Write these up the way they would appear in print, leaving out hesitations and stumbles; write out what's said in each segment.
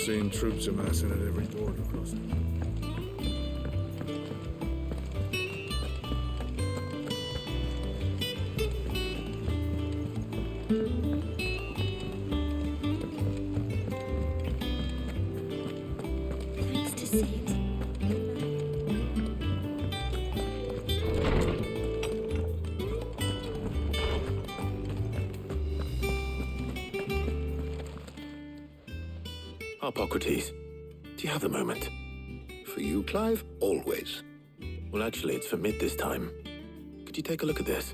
seen troops amassing at every border crossing. Thanks to Saint. Hippocrates, do you have a moment? For you, Clive? Always. Well, actually, it's for mid this time. Could you take a look at this?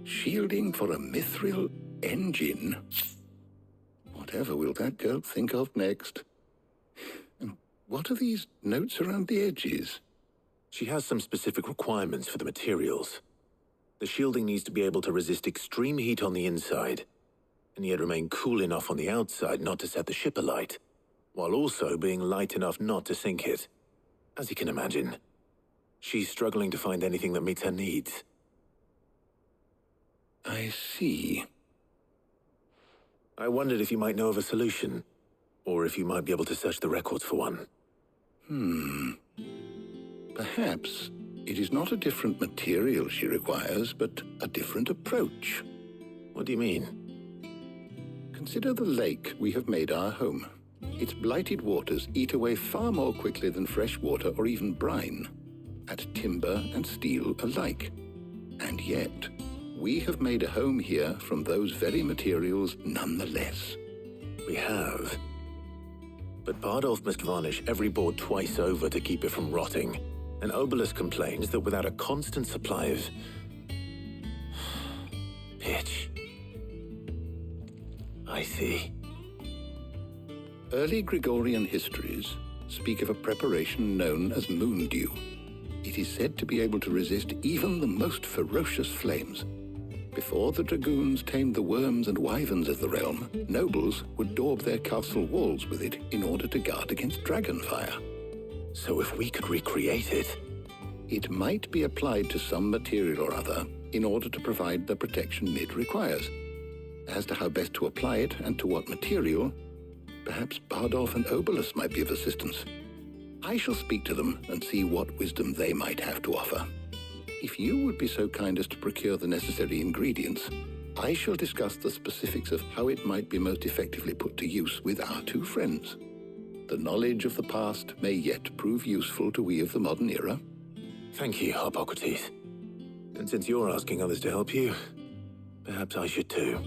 Shielding for a mithril engine? Whatever will that girl think of next? And what are these notes around the edges? She has some specific requirements for the materials. The shielding needs to be able to resist extreme heat on the inside, and yet remain cool enough on the outside not to set the ship alight, while also being light enough not to sink it. As you can imagine, she's struggling to find anything that meets her needs. I see. I wondered if you might know of a solution, or if you might be able to search the records for one. Perhaps it is not a different material she requires, but a different approach. What do you mean? Consider the lake we have made our home. Its blighted waters eat away far more quickly than fresh water or even brine, at timber and steel alike. And yet, we have made a home here from those very materials nonetheless. We have. But Bardolph must varnish every board twice over to keep it from rotting, and Obelus complains that without a constant supply of pitch. I see. Early Gregorian histories speak of a preparation known as moon dew. It is said to be able to resist even the most ferocious flames. Before the dragoons tamed the worms and wyverns of the realm, nobles would daub their castle walls with it in order to guard against dragonfire. So if we could recreate it... It might be applied to some material or other in order to provide the protection Mid requires. As to how best to apply it and to what material, perhaps Bardolph and Obelus might be of assistance. I shall speak to them and see what wisdom they might have to offer. If you would be so kind as to procure the necessary ingredients, I shall discuss the specifics of how it might be most effectively put to use with our two friends. The knowledge of the past may yet prove useful to we of the modern era. Thank you, Hippocrates. And since you're asking others to help you, perhaps I should too.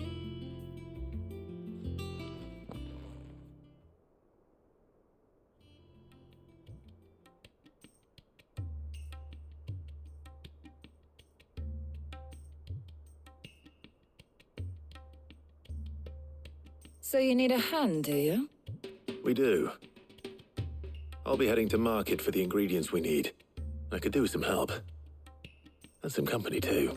So you need a hand, do you? We do. I'll be heading to market for the ingredients we need. I could do with some help. And some company, too.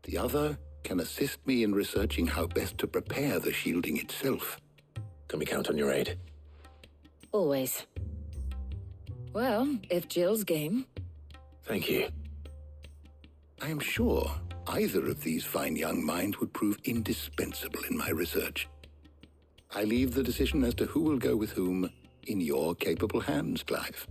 The other can assist me in researching how best to prepare the shielding itself. Can we count on your aid? Always. Well, if Jill's game. Thank you. I am sure either of these fine young minds would prove indispensable in my research. I leave the decision as to who will go with whom in your capable hands, Clive.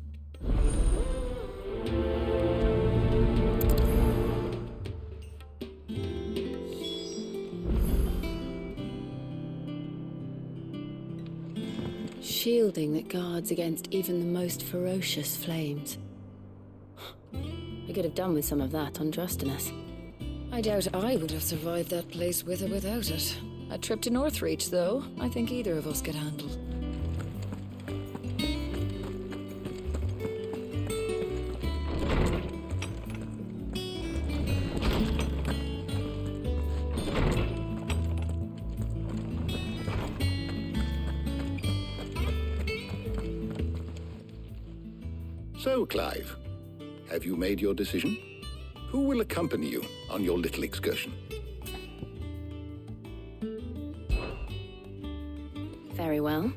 Shielding that guards against even the most ferocious flames. I could have done with some of that on Drustinus. I doubt I would have survived that place with or without it. A trip to Northreach, though, I think either of us could handle. So, Clive, have you made your decision? Who will accompany you on your little excursion? Very well.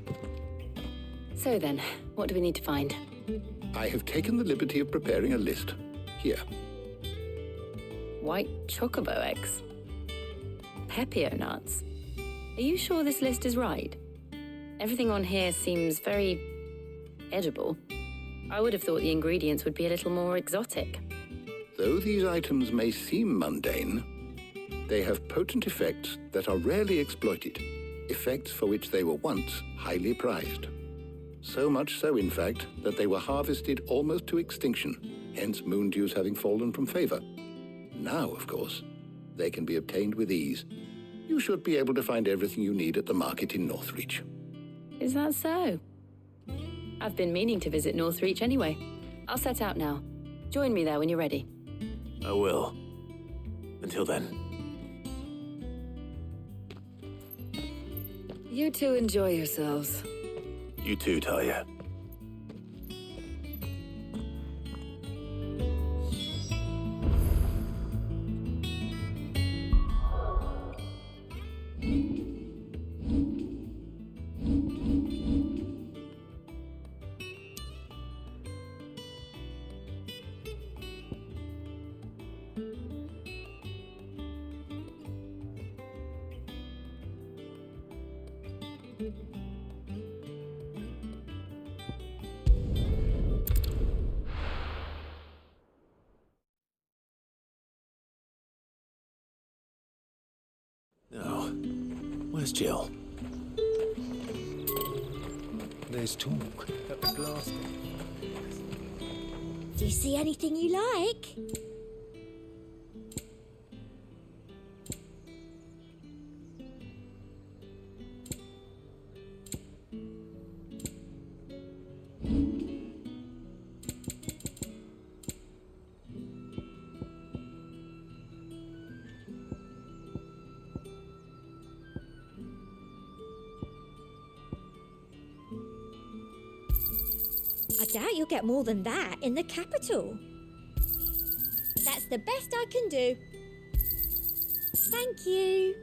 So then, what do we need to find? I have taken the liberty of preparing a list. Here. White chocobo eggs. Pepio nuts. Are you sure this list is right? Everything on here seems very edible. I would have thought the ingredients would be a little more exotic. Though these items may seem mundane, they have potent effects that are rarely exploited, effects for which they were once highly prized. So much so, in fact, that they were harvested almost to extinction, hence moon dews having fallen from favor. Now, of course, they can be obtained with ease. You should be able to find everything you need at the market in Northreach. Is that so? I've been meaning to visit Northreach anyway. I'll set out now. Join me there when you're ready. I will. Until then. You two enjoy yourselves. You too, Talia. Now, where's Jill? There's talk at the glass. Do you see anything you like? I doubt you'll get more than that in the capital. That's the best I can do. Thank you.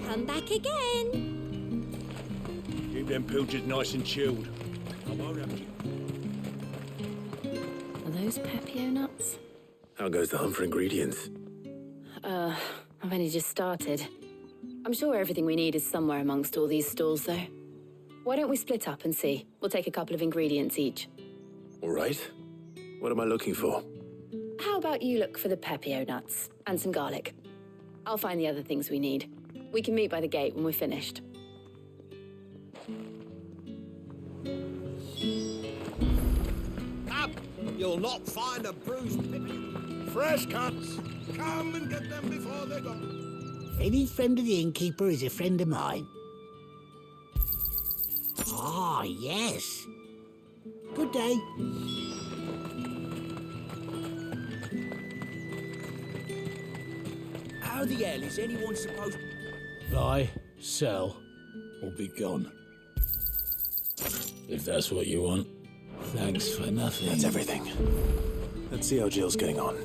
Come back again. Keep them pilchards nice and chilled. I won't have you. Are those Pepio nuts? How goes the hunt for ingredients? I've only just started. I'm sure everything we need is somewhere amongst all these stalls, though. Why don't we split up and see? We'll take a couple of ingredients each. All right. What am I looking for? How about you look for the Pepio nuts and some garlic? I'll find the other things we need. We can meet by the gate when we're finished. Up! You'll not find a bruised pippin. Fresh cuts! Come and get them before they're gone. Any friend of the innkeeper is a friend of mine. Ah, yes. Good day. How the hell is anyone supposed to... Buy, sell, or be gone. If that's what you want. Thanks for nothing. That's everything. Let's see how Jill's getting on.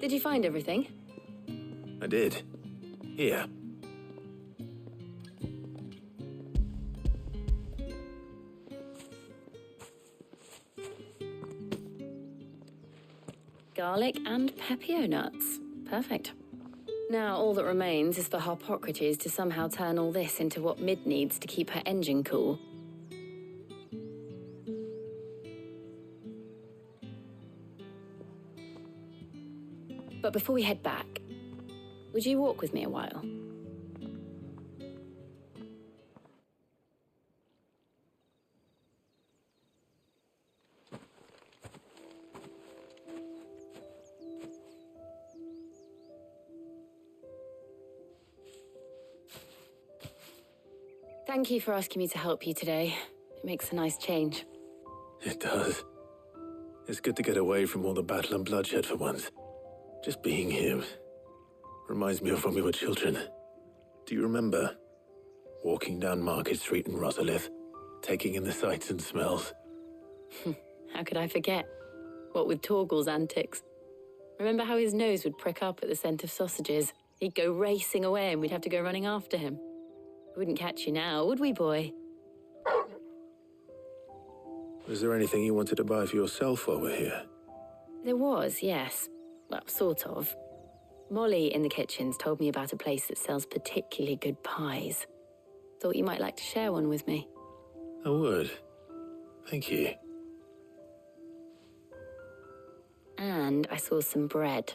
Did you find everything? I did. Here. Garlic and Pepio nuts. Perfect. Now all that remains is for Harpocrates to somehow turn all this into what Mid needs to keep her engine cool. But before we head back, would you walk with me a while? Thank you for asking me to help you today. It makes a nice change. It does. It's good to get away from all the battle and bloodshed for once. Just being here reminds me of when we were children. Do you remember? Walking down Market Street in Rosalith, taking in the sights and smells. How could I forget? What with Torgal's antics. Remember how his nose would prick up at the scent of sausages? He'd go racing away and we'd have to go running after him. We wouldn't catch you now, would we, boy? Was there anything you wanted to buy for yourself while we're here? There was, yes. Well, sort of. Molly in the kitchens told me about a place that sells particularly good pies. Thought you might like to share one with me. I would. Thank you. And I saw some bread.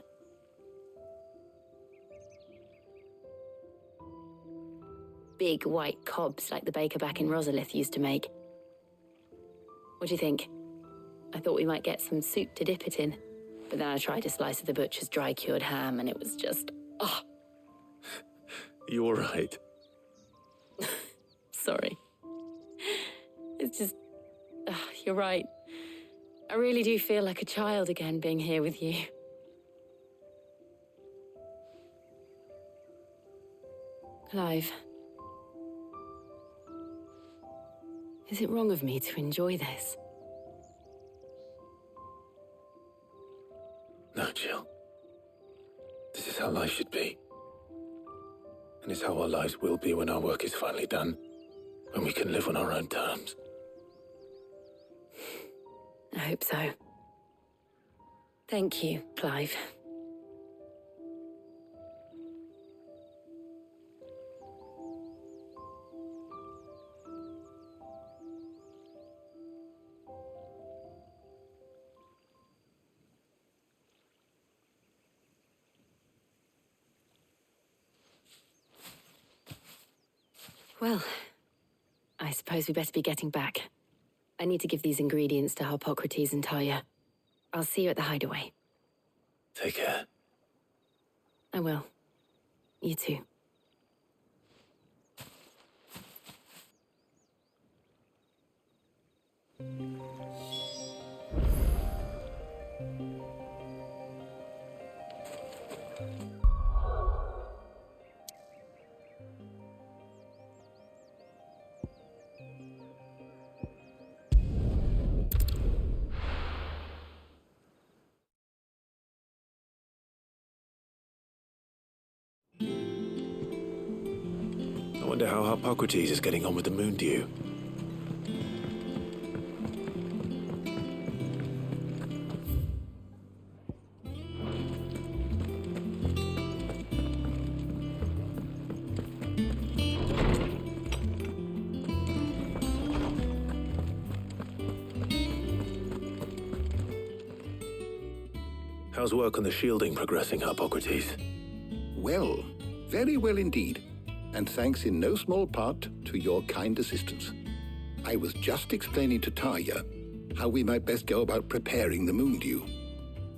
Big white cobs like the baker back in Rosalith used to make. What do you think? I thought we might get some soup to dip it in. But then I tried a slice of the butcher's dry-cured ham and it was just... oh. You all right? Sorry. It's just... you're right. I really do feel like a child again being here with you. Clive. Is it wrong of me to enjoy this? No, Jill. This is how life should be. And it's how our lives will be when our work is finally done. When we can live on our own terms. I hope so. Thank you, Clive. Well, I suppose we better be getting back. I need to give these ingredients to Harpocrates and Talia. I'll see you at the hideaway. Take care. I will. You too. I wonder how Harpocrates is getting on with the moon dew. How's work on the shielding progressing, Harpocrates? Well, very well indeed. And thanks in no small part to your kind assistance. I was just explaining to Talia how we might best go about preparing the moon dew.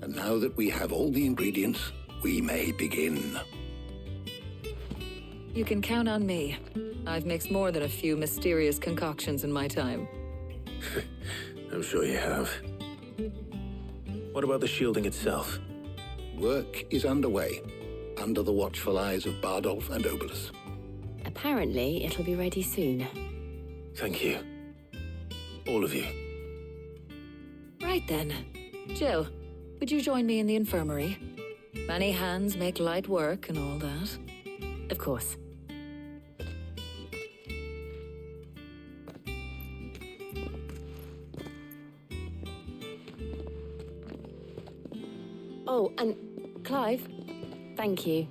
And now that we have all the ingredients, we may begin. You can count on me. I've mixed more than a few mysterious concoctions in my time. I'm sure you have. What about the shielding itself? Work is underway, under the watchful eyes of Bardolph and Obolus. Apparently, it'll be ready soon. Thank you. All of you. Right then. Jill, would you join me in the infirmary? Many hands make light work and all that. Of course. Oh, and Clive, thank you.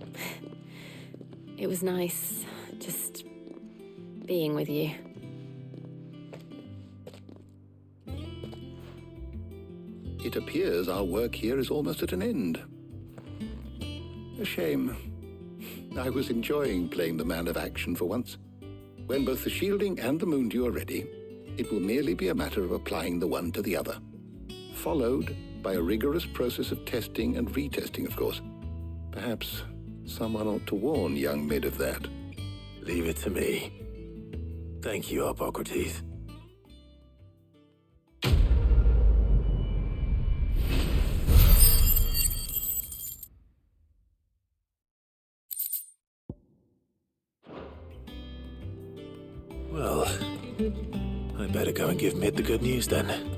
It was nice just being with you. It appears our work here is almost at an end. A shame. I was enjoying playing the man of action for once. When both the shielding and the moon dew are ready, it will merely be a matter of applying the one to the other. Followed by a rigorous process of testing and retesting, of course. Perhaps someone ought to warn young Mid of that. Leave it to me. Thank you, Harpocrates. Well, I better go and give Mid the good news then.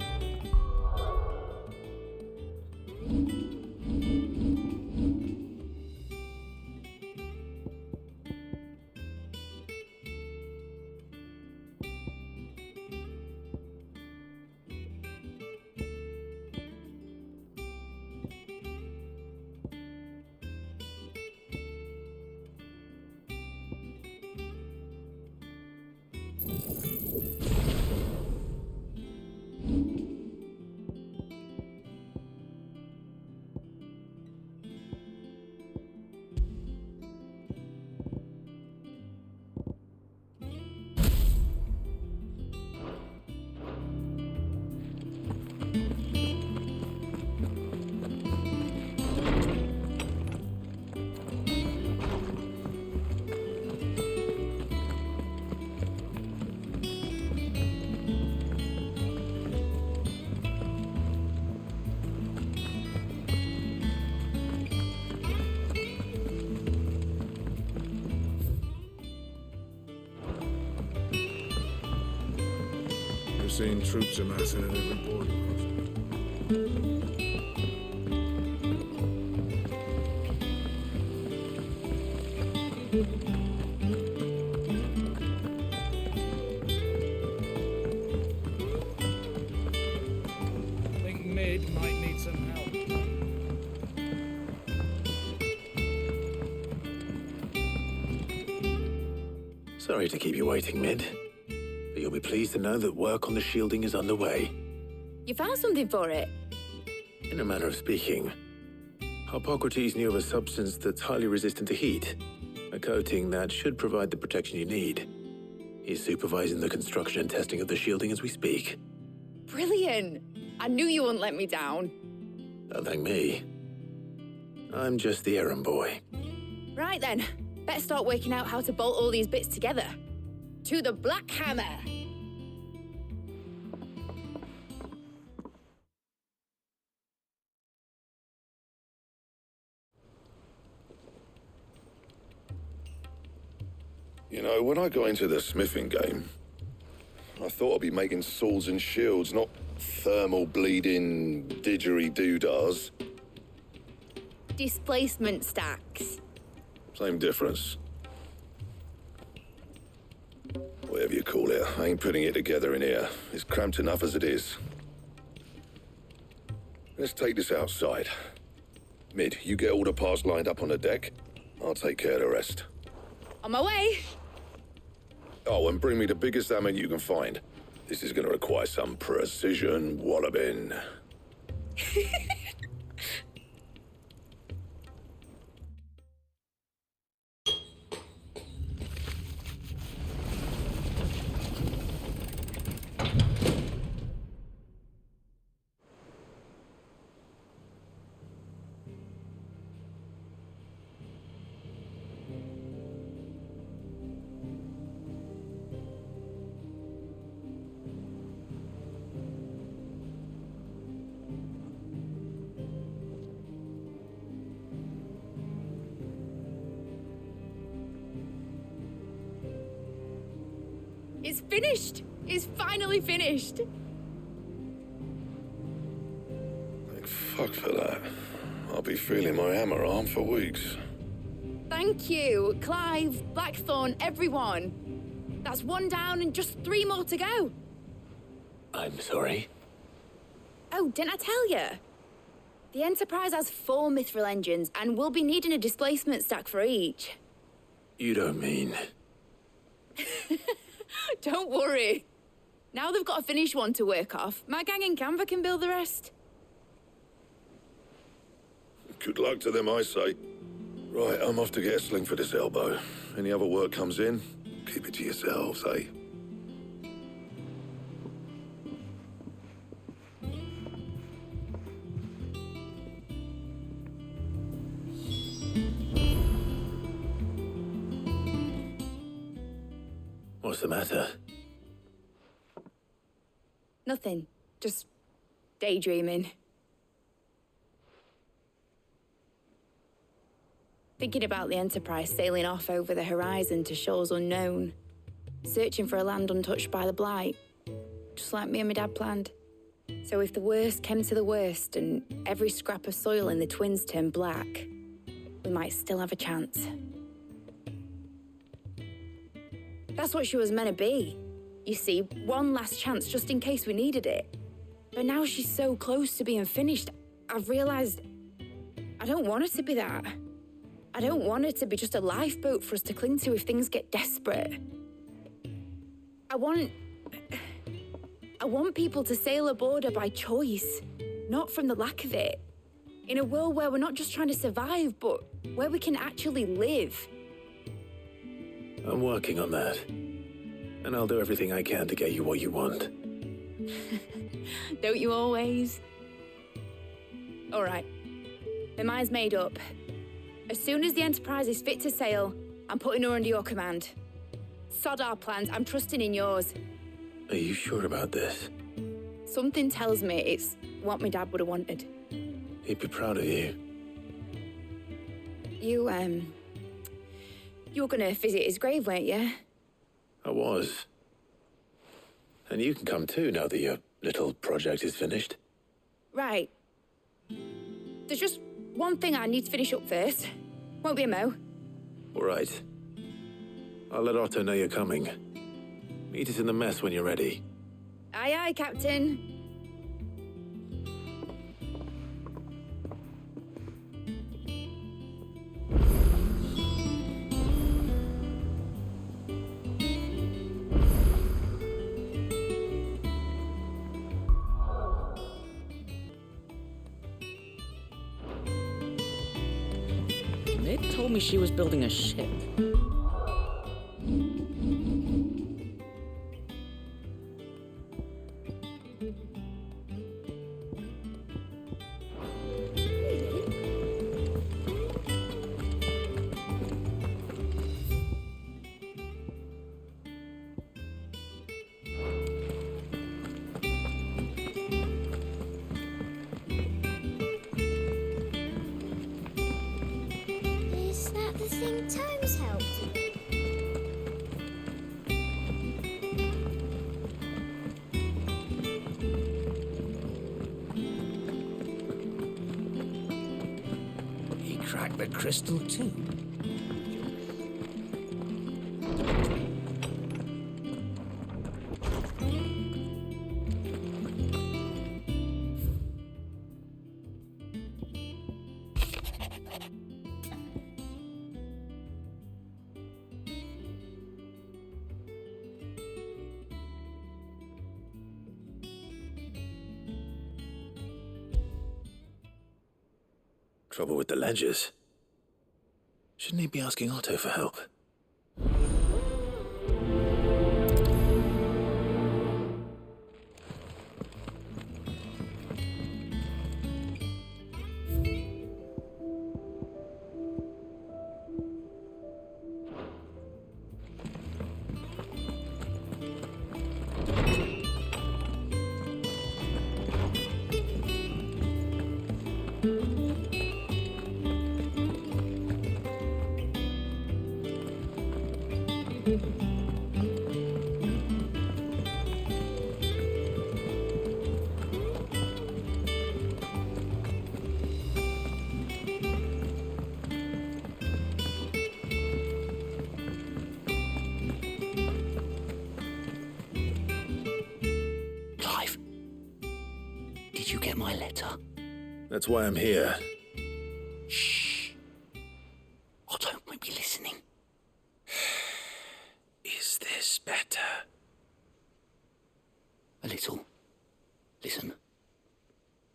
We're seeing troops amassing at every border crossing. I think Mid might need some help. Sorry to keep you waiting, Mid. But you'll be pleased to know that work on the shielding is underway. You found something for it? In a manner of speaking, Harpocrates knew of a substance that's highly resistant to heat, a coating that should provide the protection you need. He's supervising the construction and testing of the shielding as we speak. Brilliant! I knew you wouldn't let me down. Don't thank me. I'm just the errand boy. Right then, better start working out how to bolt all these bits together. To the Black Hammer! You know, when I got into the smithing game, I thought I'd be making swords and shields, not thermal bleeding didgeridoo-dahs. Displacement stacks. Same difference. Whatever you call it, I ain't putting it together in here. It's cramped enough as it is. Let's take this outside. Mid, you get all the parts lined up on the deck. I'll take care of the rest. On my way! Oh, and bring me the biggest hammer you can find. This is gonna require some precision walloping. It's finished! It's finally finished! Thank fuck for that. I'll be feeling my hammer arm for weeks. Thank you, Clive, Blackthorn, everyone. That's one down and just 3 more to go. I'm sorry. Oh, didn't I tell you? The Enterprise has 4 mithril engines, and we'll be needing a displacement stack for each. You don't mean... Don't worry. Now they've got a finished one to work off. My gang in Canva can build the rest. Good luck to them, I say. Right, I'm off to get a sling for this elbow. Any other work comes in, keep it to yourselves, eh? What's the matter? Nothing. Just daydreaming. Thinking about the Enterprise sailing off over the horizon to shores unknown. searching for a land untouched by the blight, just like me and my dad planned. So if the worst came to the worst and every scrap of soil in the twins turned black, we might still have a chance. That's what she was meant to be. You see, one last chance just in case we needed it. But now she's so close to being finished, I've realised I don't want her to be that. I don't want her to be just a lifeboat for us to cling to if things get desperate. I want people to sail aboard her by choice, not from the lack of it. In a world where we're not just trying to survive, but where we can actually live. I'm working on that. And I'll do everything I can to get you what you want. Don't you always? All right. My mind's made up. As soon as the Enterprise is fit to sail, I'm putting her under your command. Sod our plans, I'm trusting in yours. Are you sure about this? Something tells me it's what my dad would have wanted. He'd be proud of you. You were gonna visit his grave, weren't you? I was. And you can come too now that your little project is finished. Right. There's just one thing I need to finish up first. Won't be a mo. All right. I'll let Otto know you're coming. Meet us in the mess when you're ready. Aye, aye, Captain. Nick told me she was building a ship. Is that the thing Tomes helped you with? He cracked the crystal too. Trouble with the ledgers. Shouldn't he be asking Otto for help? Clive, did you get my letter? That's why I'm here. Shh. Otto might be listening. Is this better? A little. Listen,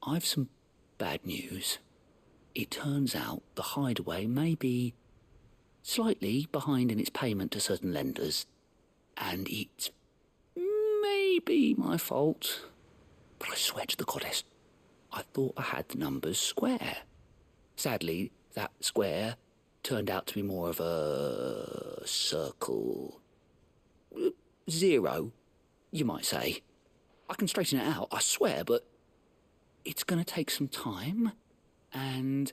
I've some bad news. It turns out the hideaway may be slightly behind in its payment to certain lenders, and it may be my fault. But I swear to the goddess, I thought I had the numbers square. Sadly, that square turned out to be more of a circle. Zero, you might say. I can straighten it out, I swear, but it's going to take some time, and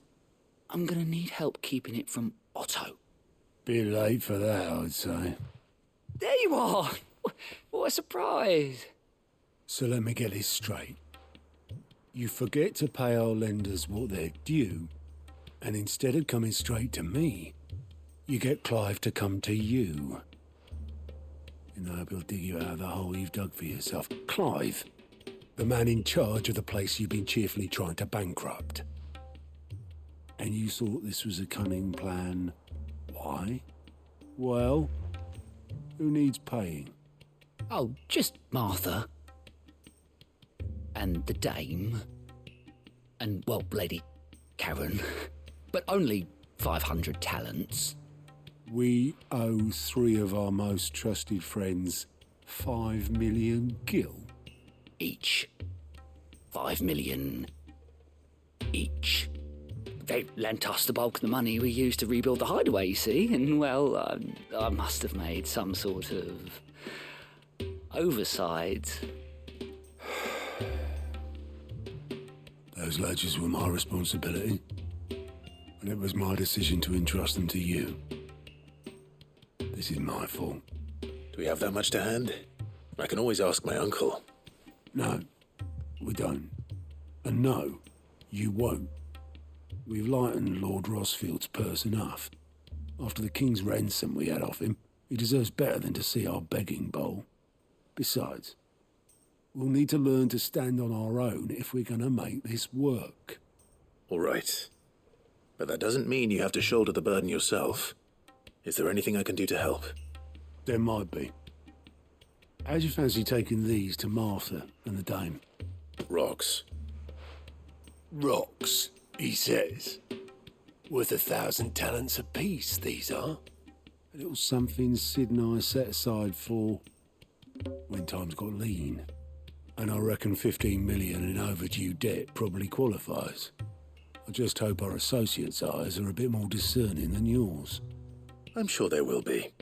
I'm going to need help keeping it from Otto. Be late for that, I'd say. There you are! What a surprise! So let me get this straight. You forget to pay our lenders what they're due, and instead of coming straight to me, you get Clive to come to you. You know, he'll dig you out of the hole you've dug for yourself. Clive, the man in charge of the place you've been cheerfully trying to bankrupt. And you thought this was a cunning plan. Why? Well, who needs paying? Oh, just Martha. And the dame. And, well, Lady Karen. But only 500 talents. We owe 3 of our most trusted friends 5 million gil. Each. 5 million each. They lent us the bulk of the money we used to rebuild the hideaway, you see, and, well, I must have made some sort of oversight. Those ledgers were my responsibility, and it was my decision to entrust them to you. This is my fault. Do we have that much to hand? I can always ask my uncle. No, we don't. And no, you won't. We've lightened Lord Rosfield's purse enough. After the king's ransom we had off him, he deserves better than to see our begging bowl. Besides, we'll need to learn to stand on our own if we're going to make this work. All right. But that doesn't mean you have to shoulder the burden yourself. Is there anything I can do to help? There might be. How'd you fancy taking these to Martha and the dame? Rocks. Rocks, he says. Worth 1,000 talents apiece, these are. A little something Sid and I set aside for when times got lean. And I reckon 15 million in overdue debt probably qualifies. I just hope our associates' eyes are a bit more discerning than yours. I'm sure there will be.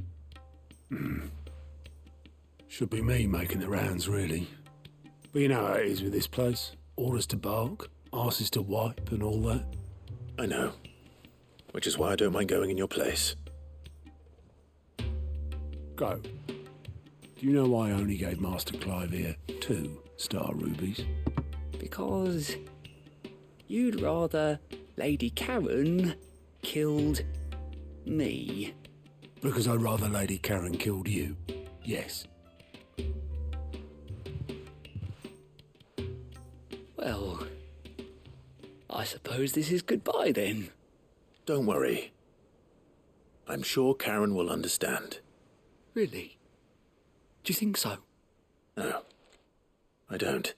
Should be me making the rounds, really. But you know how it is with this place. Orders to bark, arses to wipe, and all that. I know. Which is why I don't mind going in your place. Go. Do you know why I only gave Master Clive here 2 star rubies? Because you'd rather Lady Karen killed me. Because I'd rather Lady Karen killed you. Yes. Well, I suppose this is goodbye then. Don't worry. I'm sure Karen will understand. Really? Do you think so? No, I don't.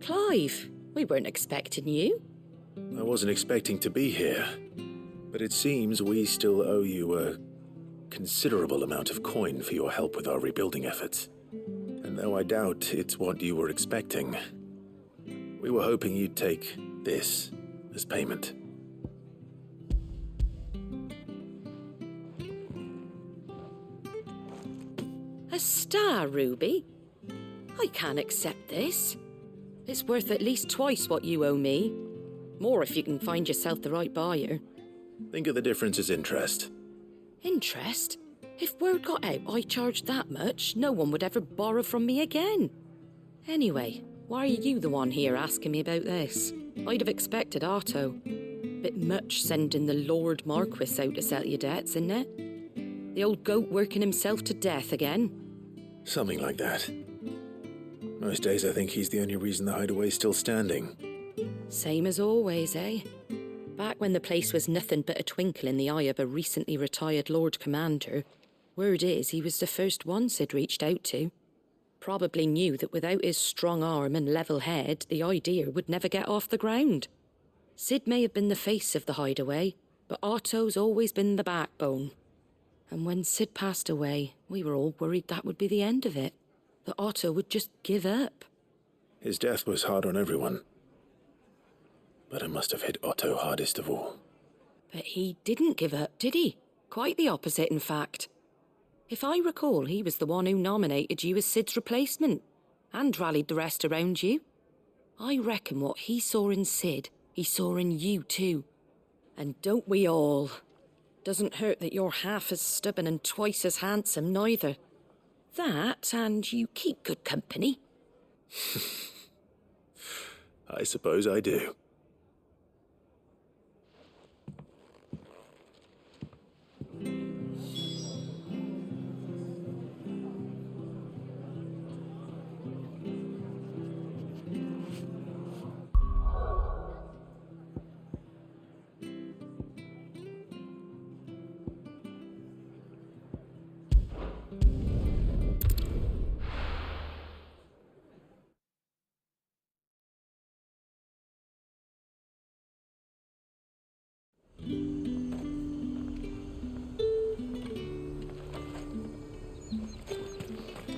Clive, we weren't expecting you. I wasn't expecting to be here, but it seems we still owe you a considerable amount of coin for your help with our rebuilding efforts. And though I doubt it's what you were expecting, we were hoping you'd take this as payment. A star ruby? I can't accept this. It's worth at least twice what you owe me. More if you can find yourself the right buyer. Think of the difference as interest. Interest? If word got out I charged that much, no one would ever borrow from me again. Anyway, why are you the one here asking me about this? I'd have expected Otto. Bit much sending the Lord Marquis out to settle your debts, isn't it? The old goat working himself to death again? Something like that. Most days I think he's the only reason the hideaway's still standing. Same as always, eh? Back when the place was nothing but a twinkle in the eye of a recently retired Lord Commander, word is he was the first one Sid reached out to. probably knew that without his strong arm and level head, the idea would never get off the ground. Sid may have been the face of the hideaway, but Otto's always been the backbone. And when Sid passed away, we were all worried that would be the end of it. That Otto would just give up. His death was hard on everyone. But it must have hit Otto hardest of all. But he didn't give up, did he? Quite the opposite, in fact. If I recall, he was the one who nominated you as Sid's replacement, and rallied the rest around you. I reckon what he saw in Sid, he saw in you too. And don't we all? Doesn't hurt that you're half as stubborn and twice as handsome, neither. That, and you keep good company. I suppose I do.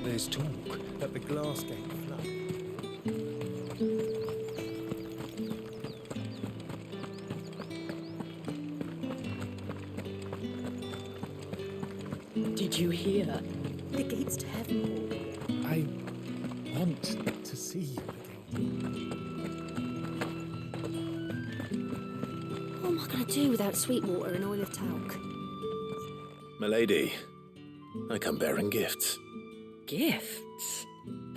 There's talk that the glass gate flood. Did you hear? The gates to heaven. I want to see you again. What am I going to do without sweet water and oil of talc? Milady, I come bearing gifts. Gifts?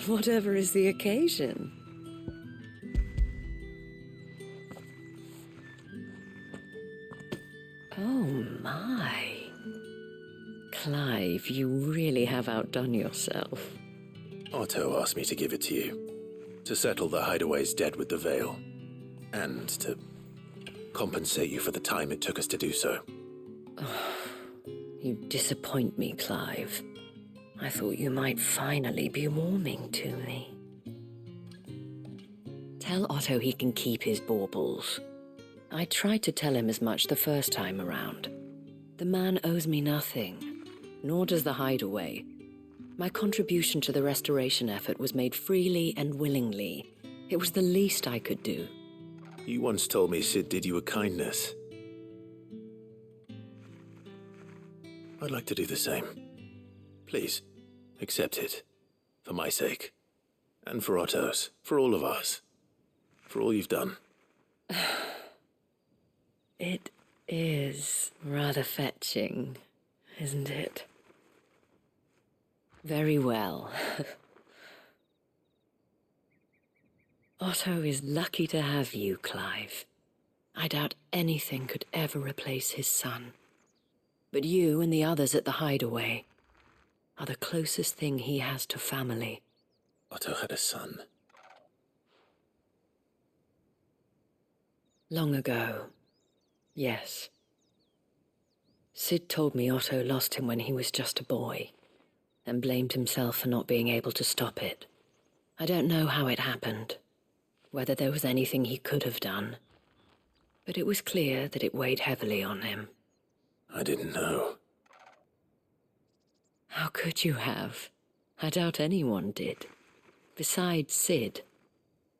Whatever is the occasion. Oh my. Clive, you really have outdone yourself. Otto asked me to give it to you. To settle the hideaway's debt with the Veil. And to compensate you for the time it took us to do so. You disappoint me, Clive. I thought you might finally be warming to me. Tell Otto he can keep his baubles. I tried to tell him as much the first time around. The man owes me nothing, nor does the hideaway. My contribution to the restoration effort was made freely and willingly. It was the least I could do. You once told me Sid did you a kindness. I'd like to do the same. Please, accept it. For my sake. And for Otto's. For all of us. For all you've done. It is rather fetching, isn't it? Very well. Otto is lucky to have you, Clive. I doubt anything could ever replace his son. But you and the others at the hideaway are the closest thing he has to family. Otto had a son. Long ago, yes. Sid told me Otto lost him when he was just a boy, and blamed himself for not being able to stop it. I don't know how it happened, whether there was anything he could have done, but it was clear that it weighed heavily on him. I didn't know. How could you have? I doubt anyone did. Besides Sid,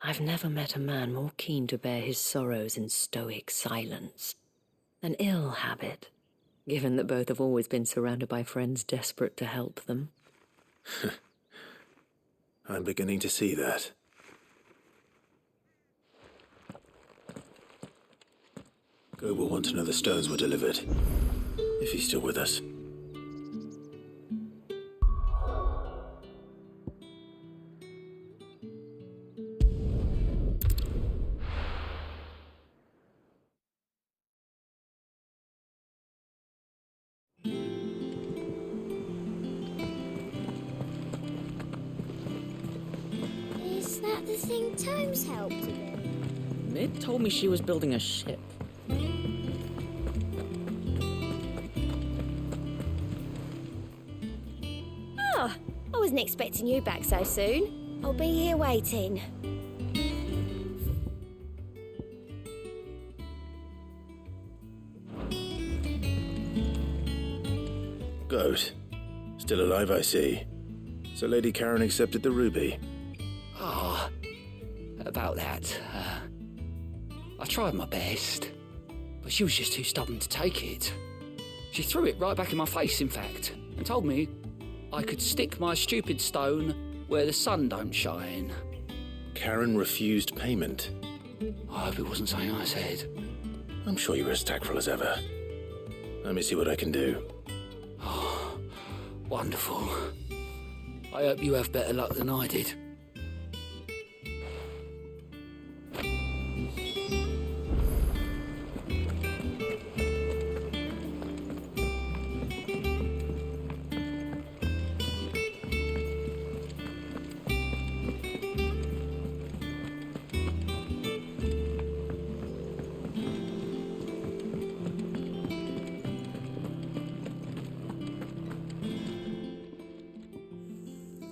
I've never met a man more keen to bear his sorrows in stoic silence. An ill habit, given that both have always been surrounded by friends desperate to help them. I'm beginning to see that. Go will want to know the stones were delivered. If he's still with us. Is that the thing Tomes helped you with? Mid told me she was building a ship. wasn't expecting you back so soon. I'll be here waiting. Goat. Still alive, I see. So Lady Karen accepted the ruby. Ah, about that. I tried my best, but she was just too stubborn to take it. She threw it right back in my face, in fact, and told me I could stick my stupid stone where the sun don't shine. Karen refused payment. I hope it wasn't something I said. I'm sure you were as tactful as ever. Let me see what I can do. Oh, wonderful. I hope you have better luck than I did.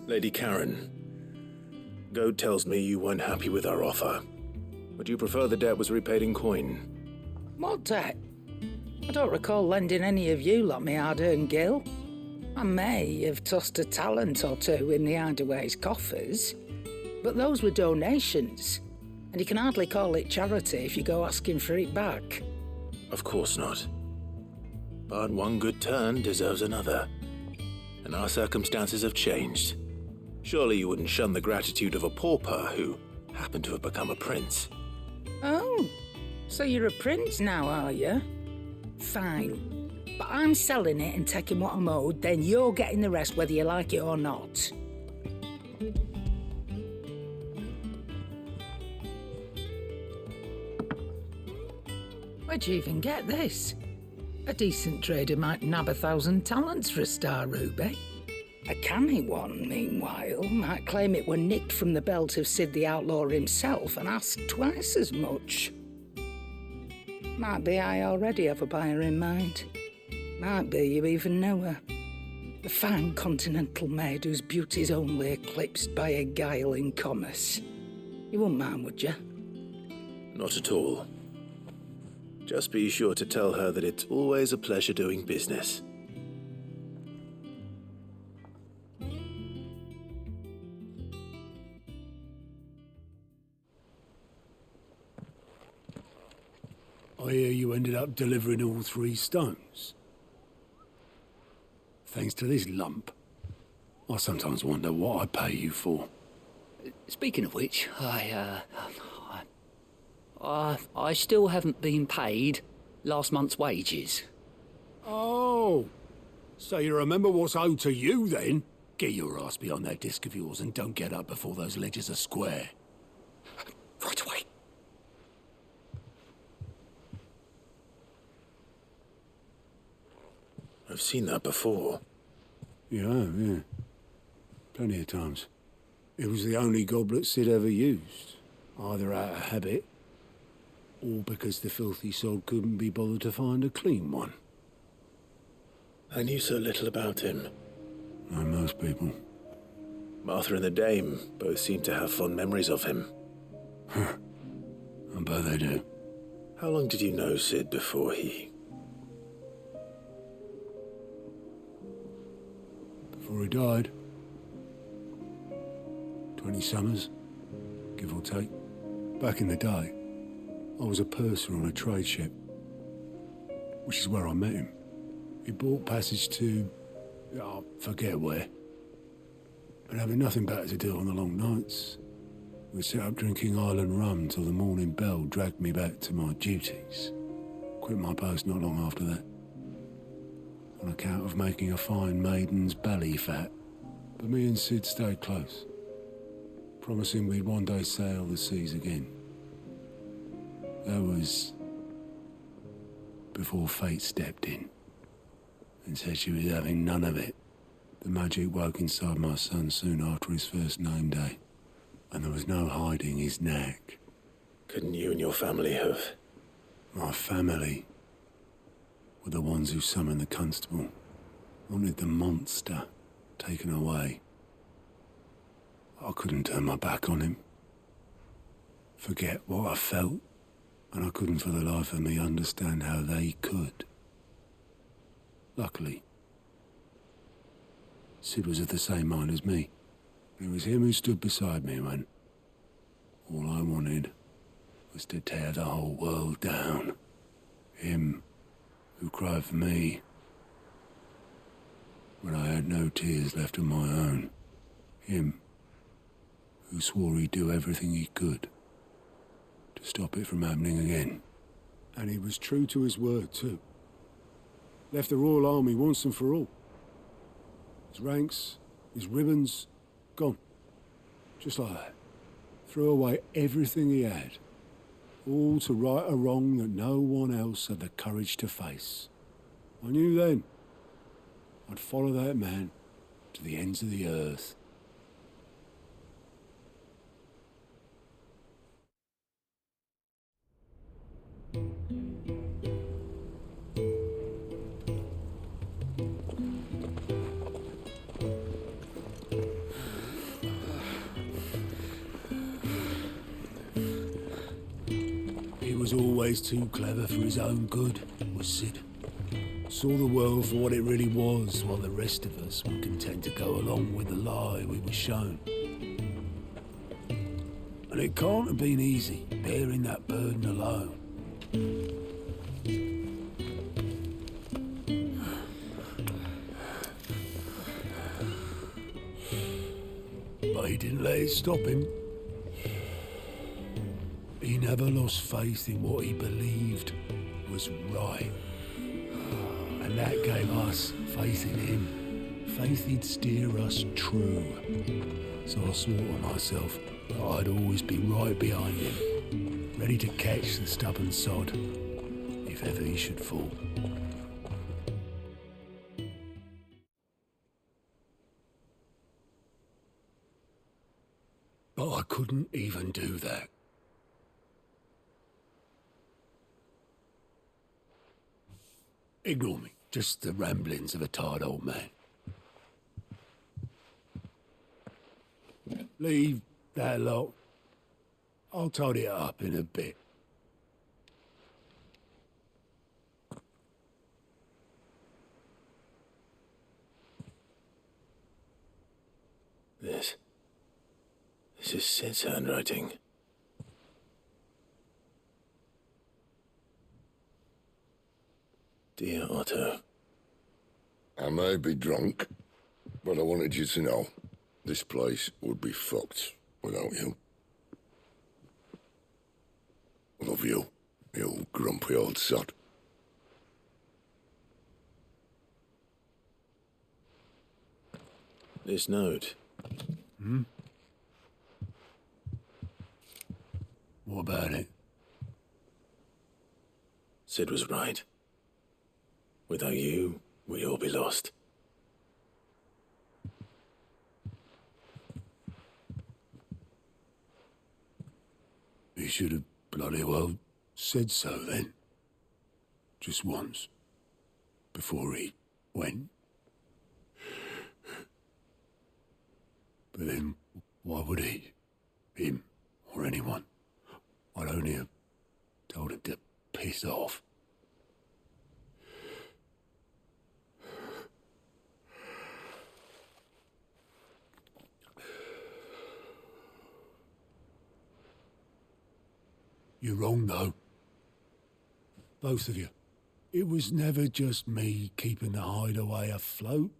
Lady Karen, Goad tells me you weren't happy with our offer. Would you prefer the debt was repaid in coin? What debt? I don't recall lending any of you lot me hard-earned gil. I may have tossed a talent or two in the Hideaway's coffers, but those were donations, and you can hardly call it charity if you go asking for it back. Of course not. But one good turn deserves another. And our circumstances have changed. Surely you wouldn't shun the gratitude of a pauper who happened to have become a prince. Oh, so you're a prince now, are you? Fine. But I'm selling it and taking what I'm owed, then you're getting the rest whether you like it or not. Where'd you even get this? A decent trader might nab 1,000 talents for a star ruby. A canny one, meanwhile, might claim it were nicked from the belt of Sid the Outlaw himself and ask twice as much. Might be I already have a buyer in mind. Might be you even know her. The fine continental maid whose beauty's only eclipsed by a guile in commerce. You wouldn't mind, would you? Not at all. Just be sure to tell her that it's always a pleasure doing business. I hear you ended up delivering all 3 stones. Thanks to this lump. I sometimes wonder what I pay you for. Speaking of which, I still haven't been paid last month's wages. Oh, so you remember what's owed to you then? Get your ass behind that disc of yours and don't get up before those ledgers are square. Right away. I've seen that before. Yeah. Plenty of times. It was the only goblet Sid ever used, either out of habit or because the filthy sod couldn't be bothered to find a clean one. I knew so little about him. Like most people. Martha and the Dame both seem to have fond memories of him. I bet they do. How long did you know Sid before he... Before he died? 20 summers, give or take. Back in the day, I was a purser on a trade ship, which is where I met him. He bought passage to... I forget where. But having nothing better to do on the long nights, we'd sit up drinking island rum till the morning bell dragged me back to my duties. Quit my post not long after that, on account of making a fine maiden's belly fat. But me and Sid stayed close, promising we'd one day sail the seas again. That was before fate stepped in and said she was having none of it. The magic woke inside my son soon after his first name day, and there was no hiding his knack. Couldn't you and your family have... My family were the ones who summoned the constable, wanted the monster taken away. I couldn't turn my back on him. Forget what I felt, and I couldn't for the life of me understand how they could. Luckily, Sid was of the same mind as me. It was him who stood beside me when all I wanted was to tear the whole world down. Him who cried for me when I had no tears left of my own. Him who swore he'd do everything he could to stop it from happening again. And he was true to his word, too. Left the Royal Army once and for all. His ranks, his ribbons, gone. Just like that. Threw away everything he had. All to right a wrong that no one else had the courage to face. I knew then I'd follow that man to the ends of the earth. He was always too clever for his own good, was Sid. Saw the world for what it really was, while the rest of us were content to go along with the lie we were shown. And it can't have been easy, bearing that burden alone. But he didn't let it stop him. He never lost faith in what he believed was right. And that gave us faith in him. Faith he'd steer us true. So I swore to myself that I'd always be right behind him, ready to catch the stubborn sod, if ever he should fall. But I couldn't even do that. Ignore me. Just the ramblings of a tired old man. Leave that lot. I'll tidy it up in a bit. This is Sid's handwriting. Dear Otto. I may be drunk, but I wanted you to know this place would be fucked without you. Love you, you grumpy old sod. This note. What about it? Sid was right. Without you, we'd all be lost. He should have bloody well said so then. Just once. Before he went. But then, why would he? Him, or anyone? I'd only have told him to piss off. You're wrong, though. Both of you. It was never just me keeping the hideaway afloat.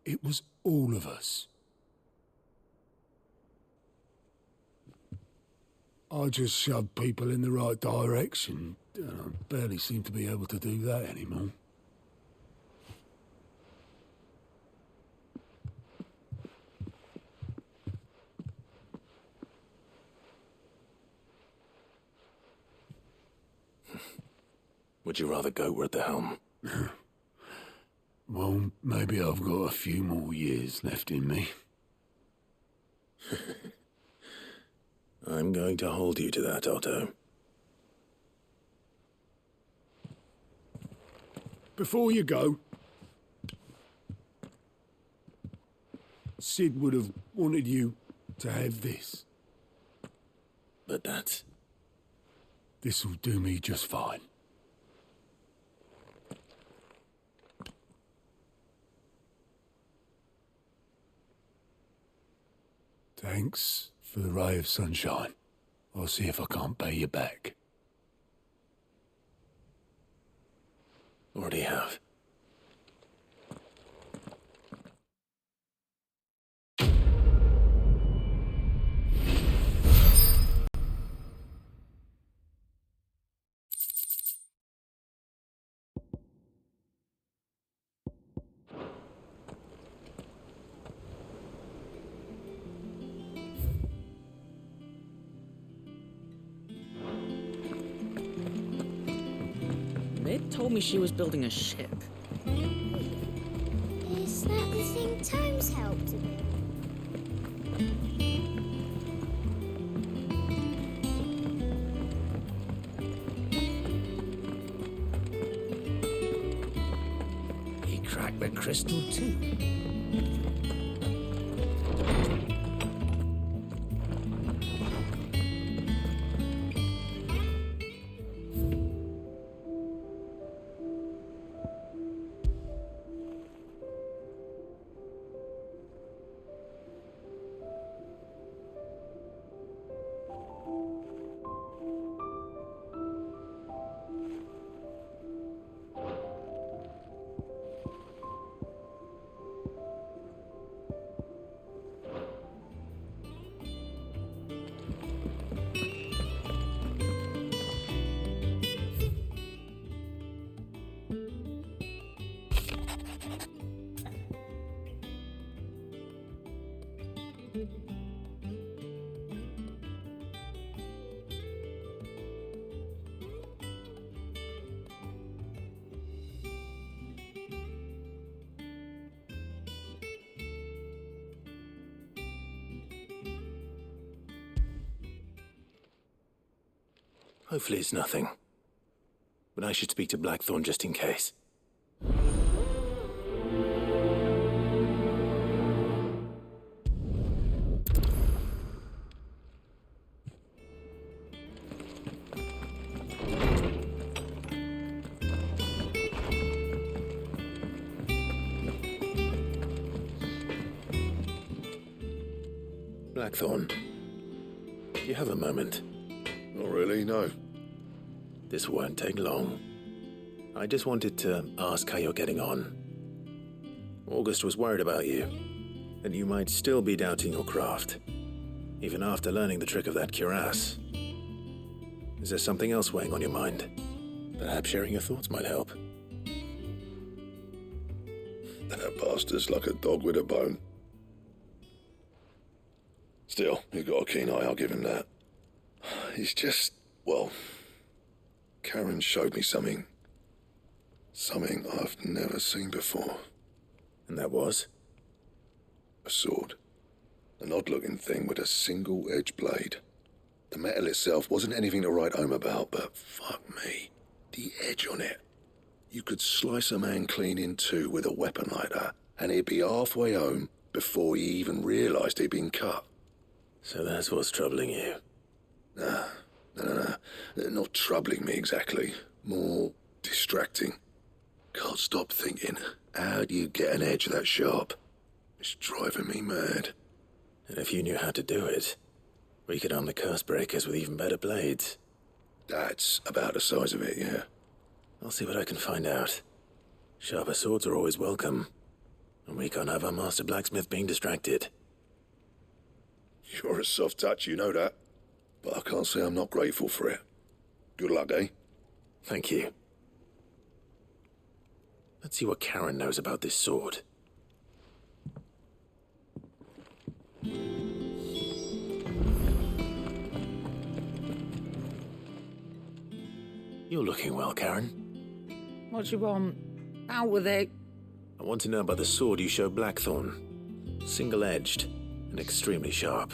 It was all of us. I just shoved people in the right direction, and I barely seem to be able to do that anymore. Would you rather go were at the helm? Well, maybe I've got a few more years left in me. I'm going to hold you to that, Otto. Before you go, Sid would have wanted you to have this. But that's... This'll do me just fine. Thanks for the ray of sunshine. I'll see if I can't pay you back. Already have. Mid told me she was building a ship. Is that the thing Tomes helped to build? He cracked the crystal too. Hopefully it's nothing. But I should speak to Blackthorn just in case. Blackthorn, do you have a moment? Not really, no. This won't take long. I just wanted to ask how you're getting on. August was worried about you, that you might still be doubting your craft, even after learning the trick of that cuirass. Is there something else weighing on your mind? Perhaps sharing your thoughts might help. That bastard's like a dog with a bone. Still, he's got a keen eye, I'll give him that. He's just, well, Karen showed me something I've never seen before. And that was? A sword. An odd-looking thing with a single-edged blade. The metal itself wasn't anything to write home about, but fuck me, the edge on it. You could slice a man clean in two with a weapon like that, and he'd be halfway home before he even realised he'd been cut. So that's what's troubling you? No. Not troubling me exactly. More distracting. Can't stop thinking, how do you get an edge that sharp? It's driving me mad. And if you knew how to do it, we could arm the curse breakers with even better blades. That's about the size of it, yeah. I'll see what I can find out. Sharper swords are always welcome. And we can't have our master blacksmith being distracted. You're a soft touch, you know that. But I can't say I'm not grateful for it. Good luck, eh? Thank you. Let's see what Karen knows about this sword. You're looking well, Karen. What do you want? Out with it. I want to know about the sword you showed Blackthorn. Single-edged and extremely sharp.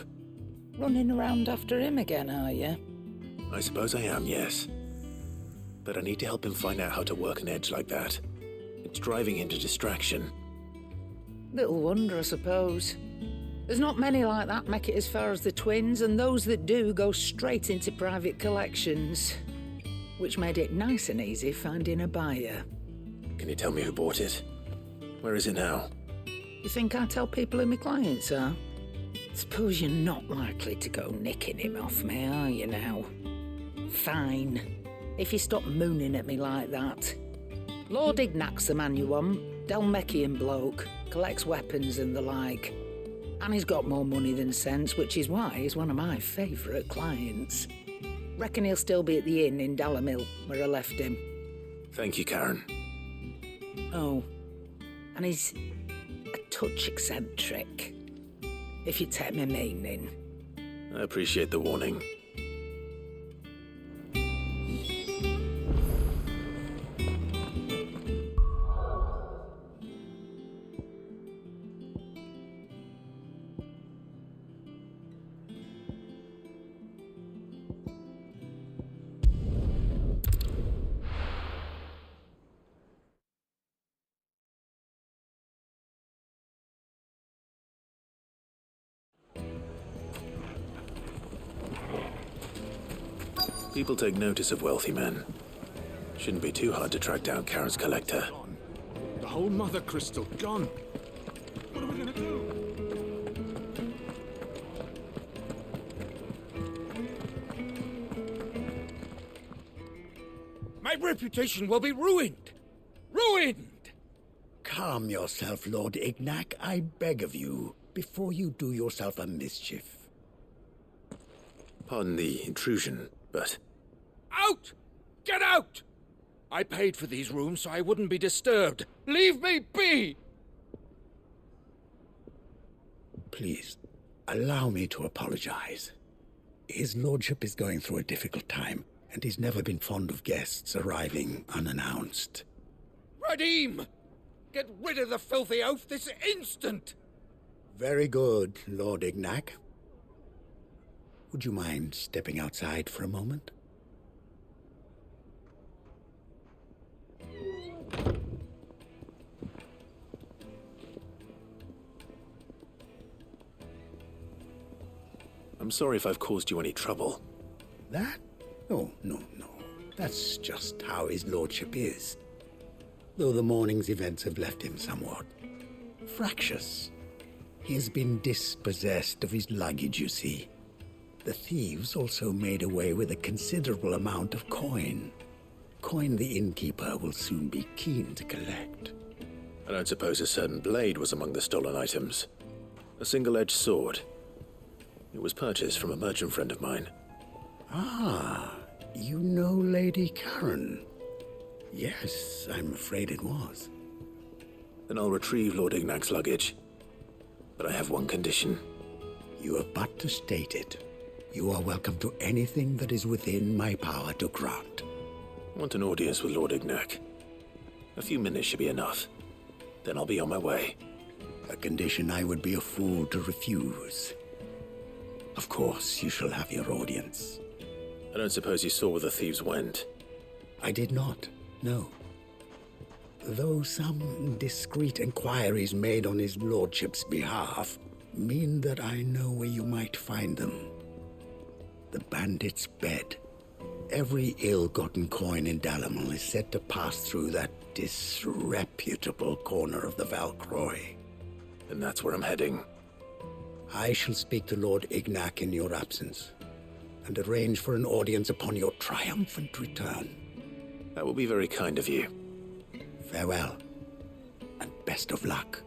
Running around after him again, are you? I suppose I am, yes. But I need to help him find out how to work an edge like that. It's driving him to distraction. Little wonder, I suppose. There's not many like that make it as far as the twins, and those that do go straight into private collections, which made it nice and easy finding a buyer. Can you tell me who bought it? Where is it now? You think I tell people who my clients are? Suppose you're not likely to go nicking him off me, are you now? Fine. If you stop mooning at me like that. Lord Ignac's the man you want. Dalmekian bloke. Collects weapons and the like. And he's got more money than sense, which is why he's one of my favourite clients. Reckon he'll still be at the inn in Dalamil, where I left him. Thank you, Karen. Oh, and he's a touch eccentric, if you take my meaning. I appreciate the warning. People take notice of wealthy men. Shouldn't be too hard to track down Karen's collector. The whole mother crystal gone. What are we gonna do? My reputation will be ruined! Ruined! Calm yourself, Lord Ignac, I beg of you, before you do yourself a mischief. Pardon the intrusion, but... Out! Get out! I paid for these rooms so I wouldn't be disturbed. Leave me be! Please, allow me to apologize. His lordship is going through a difficult time, and he's never been fond of guests arriving unannounced. Radim! Get rid of the filthy oaf this instant! Very good, Lord Ignac. Would you mind stepping outside for a moment? I'm sorry if I've caused you any trouble. That? Oh, no. That's just how his lordship is. Though the morning's events have left him somewhat fractious. He has been dispossessed of his luggage, you see. The thieves also made away with a considerable amount of coin. Coin the innkeeper will soon be keen to collect. I don't suppose a certain blade was among the stolen items. A single-edged sword. It was purchased from a merchant friend of mine. Ah, you know Lady Karen. Yes, I'm afraid it was. Then I'll retrieve Lord Ignac's luggage. But I have one condition. You have but to state it. You are welcome to anything that is within my power to grant. I want an audience with Lord Ignac. A few minutes should be enough. Then I'll be on my way. A condition I would be a fool to refuse. Of course, you shall have your audience. I don't suppose you saw where the thieves went. I did not, no. Though some discreet inquiries made on his lordship's behalf mean that I know where you might find them. The bandit's bed. Every ill-gotten coin in Dalamil is said to pass through that disreputable corner of the Valcroy. And that's where I'm heading. I shall speak to Lord Ignac in your absence, and arrange for an audience upon your triumphant return. That will be very kind of you. Farewell, and best of luck.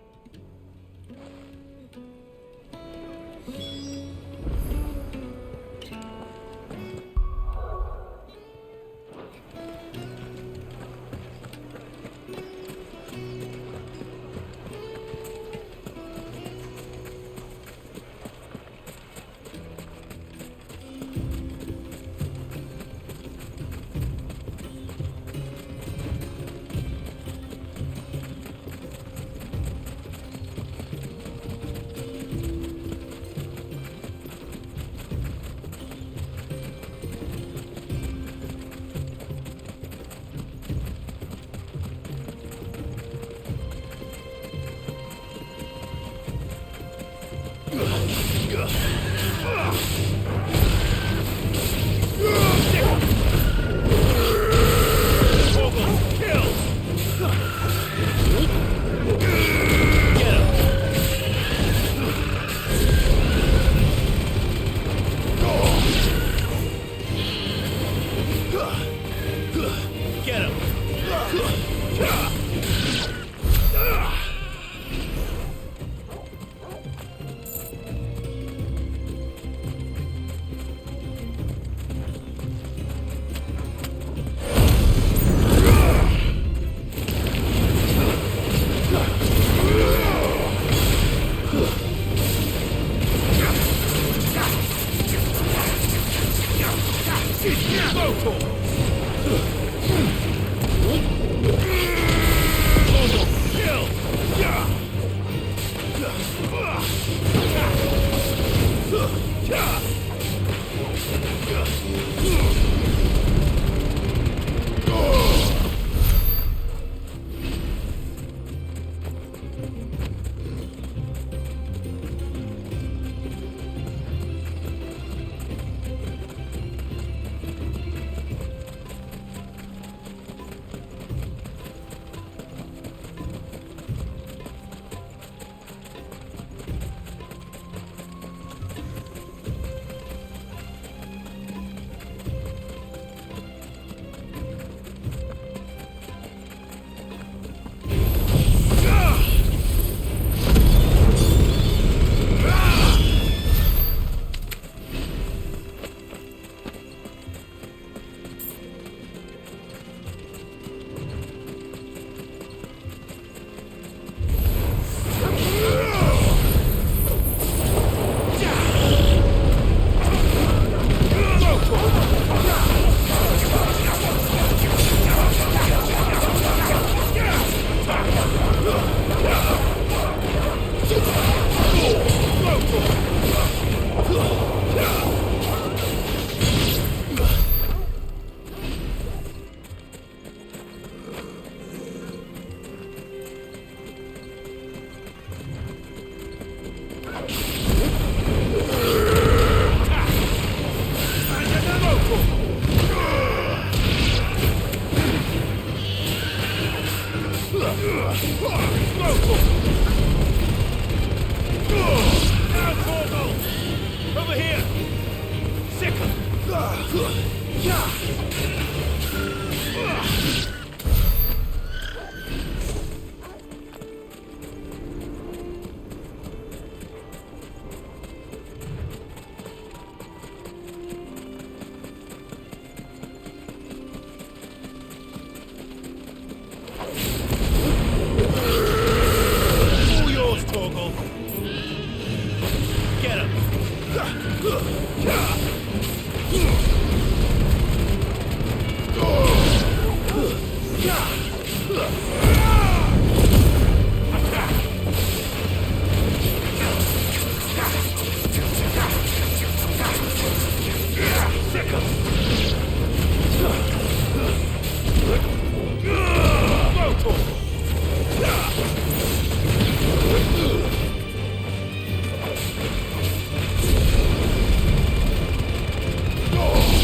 Oh!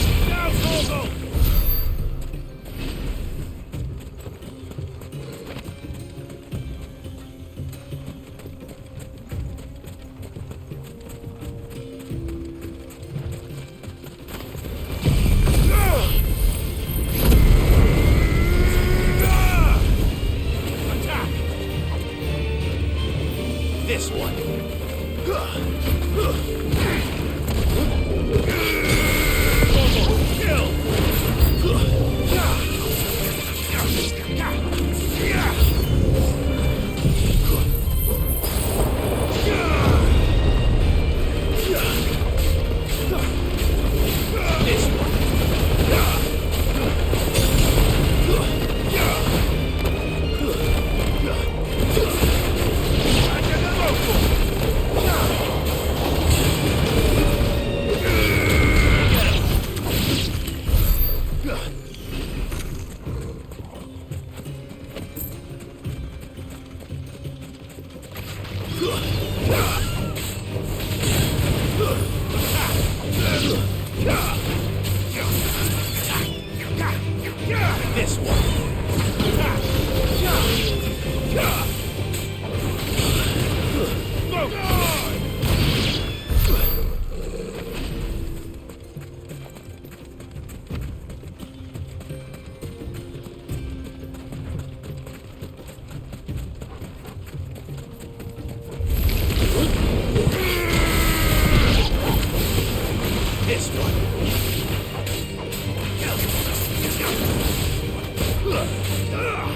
This one.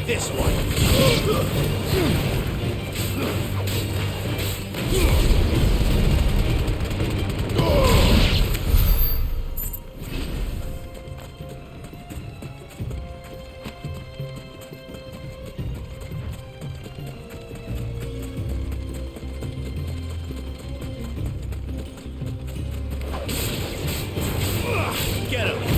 This one. Get him!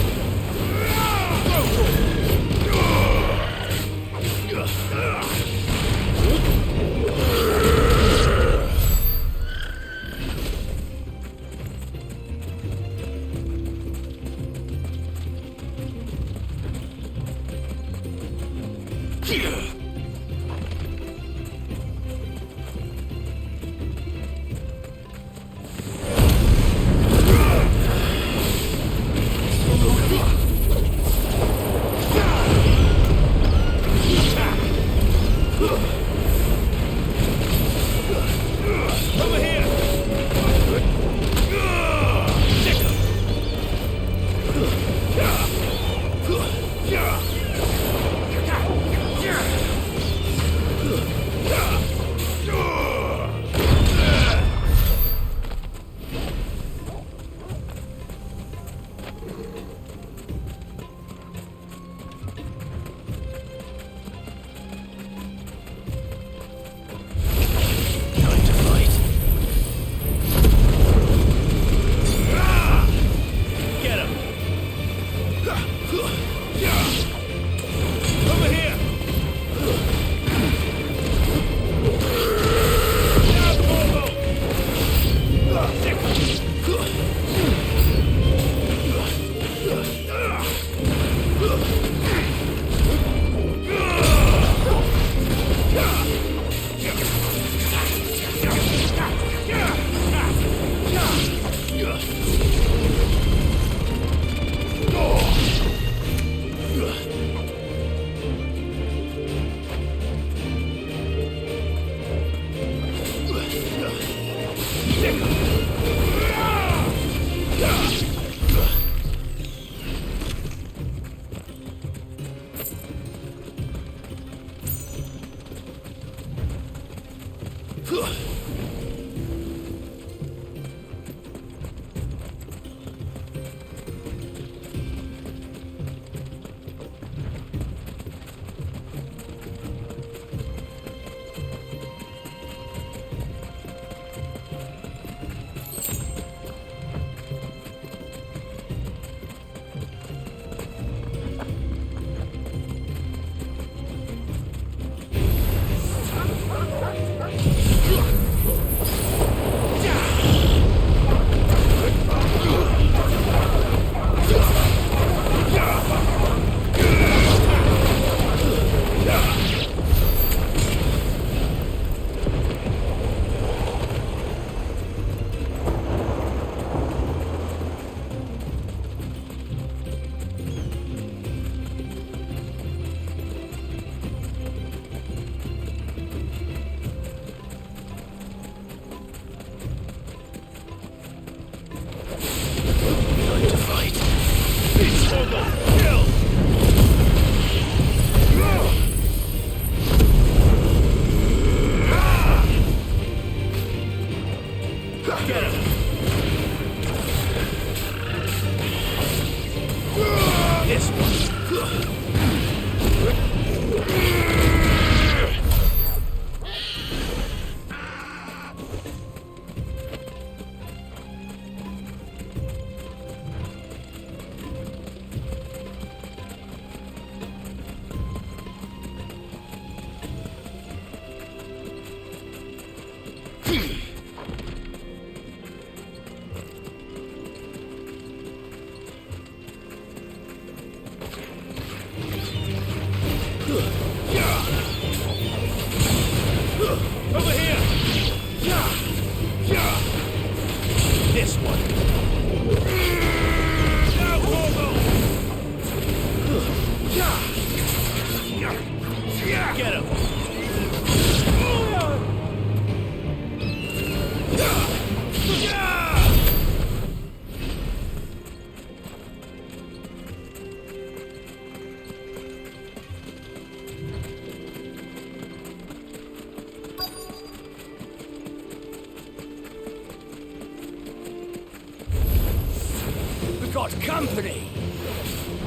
got company!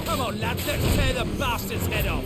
Come on, lads, let's tear the bastard's head off!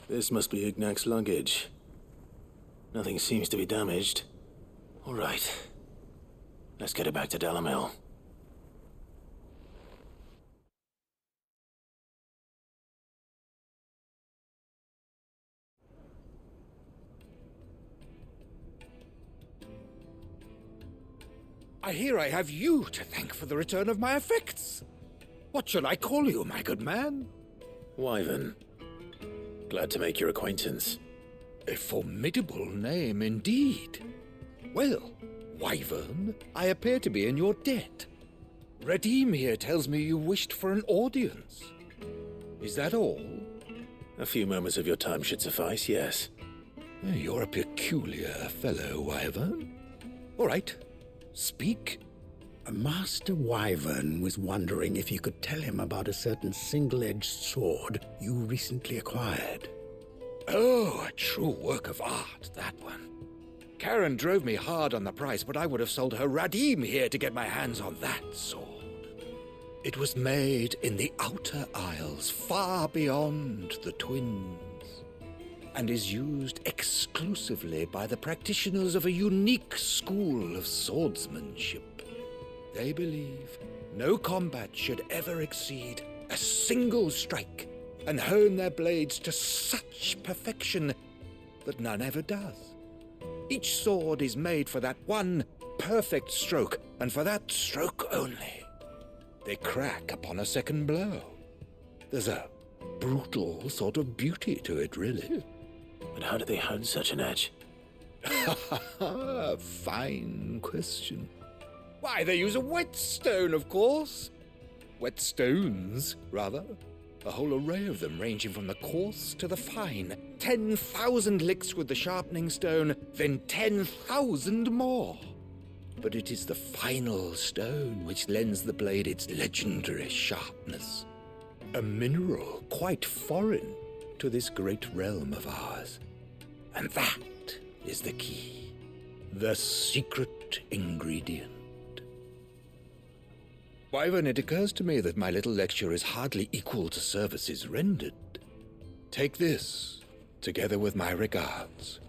This must be Ignac's luggage. Nothing seems to be damaged. All right. Let's get it back to Delamil. I hear I have you to thank for the return of my effects. What shall I call you, my good man? Wyvern. Glad to make your acquaintance. A formidable name indeed. Well, Wyvern, I appear to be in your debt. Radim here tells me you wished for an audience. Is that all? A few moments of your time should suffice, yes. You're a peculiar fellow, Wyvern. All right, speak. Master Wyvern was wondering if you could tell him about a certain single-edged sword you recently acquired. Oh, a true work of art, that one. Karen drove me hard on the price, but I would have sold her Radim here to get my hands on that sword. It was made in the Outer Isles, far beyond the Twins, and is used exclusively by the practitioners of a unique school of swordsmanship. They believe no combat should ever exceed a single strike, and hone their blades to such perfection that none ever does. Each sword is made for that one perfect stroke, and for that stroke only. They crack upon a second blow. There's a brutal sort of beauty to it, really. But how do they hone such an edge? Fine question. Why, they use a whetstone, of course. Whetstones, rather. A whole array of them, ranging from the coarse to the fine. 10,000 licks with the sharpening stone, then 10,000 more. But it is the final stone which lends the blade its legendary sharpness. A mineral quite foreign to this great realm of ours. And that is the key. The secret ingredient. Wyvern, it occurs to me that my little lecture is hardly equal to services rendered. Take this, together with my regards.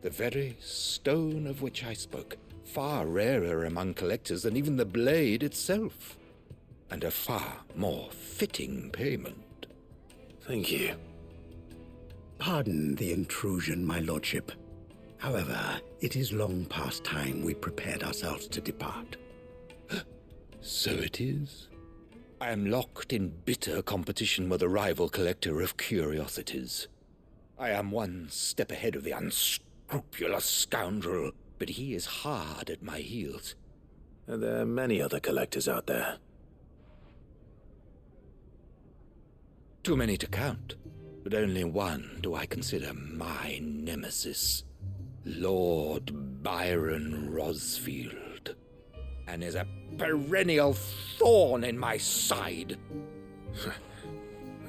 The very stone of which I spoke, far rarer among collectors than even the blade itself, and a far more fitting payment. Thank you. Pardon the intrusion, my lordship. However, it is long past time we prepared ourselves to depart. So it is. I am locked in bitter competition with a rival collector of curiosities. I am one step ahead of the unscrupulous scoundrel, but he is hard at my heels. Are there many other collectors out there? Too many to count, but only one do I consider my nemesis. Lord Byron Rosfield. And is a perennial thorn in my side.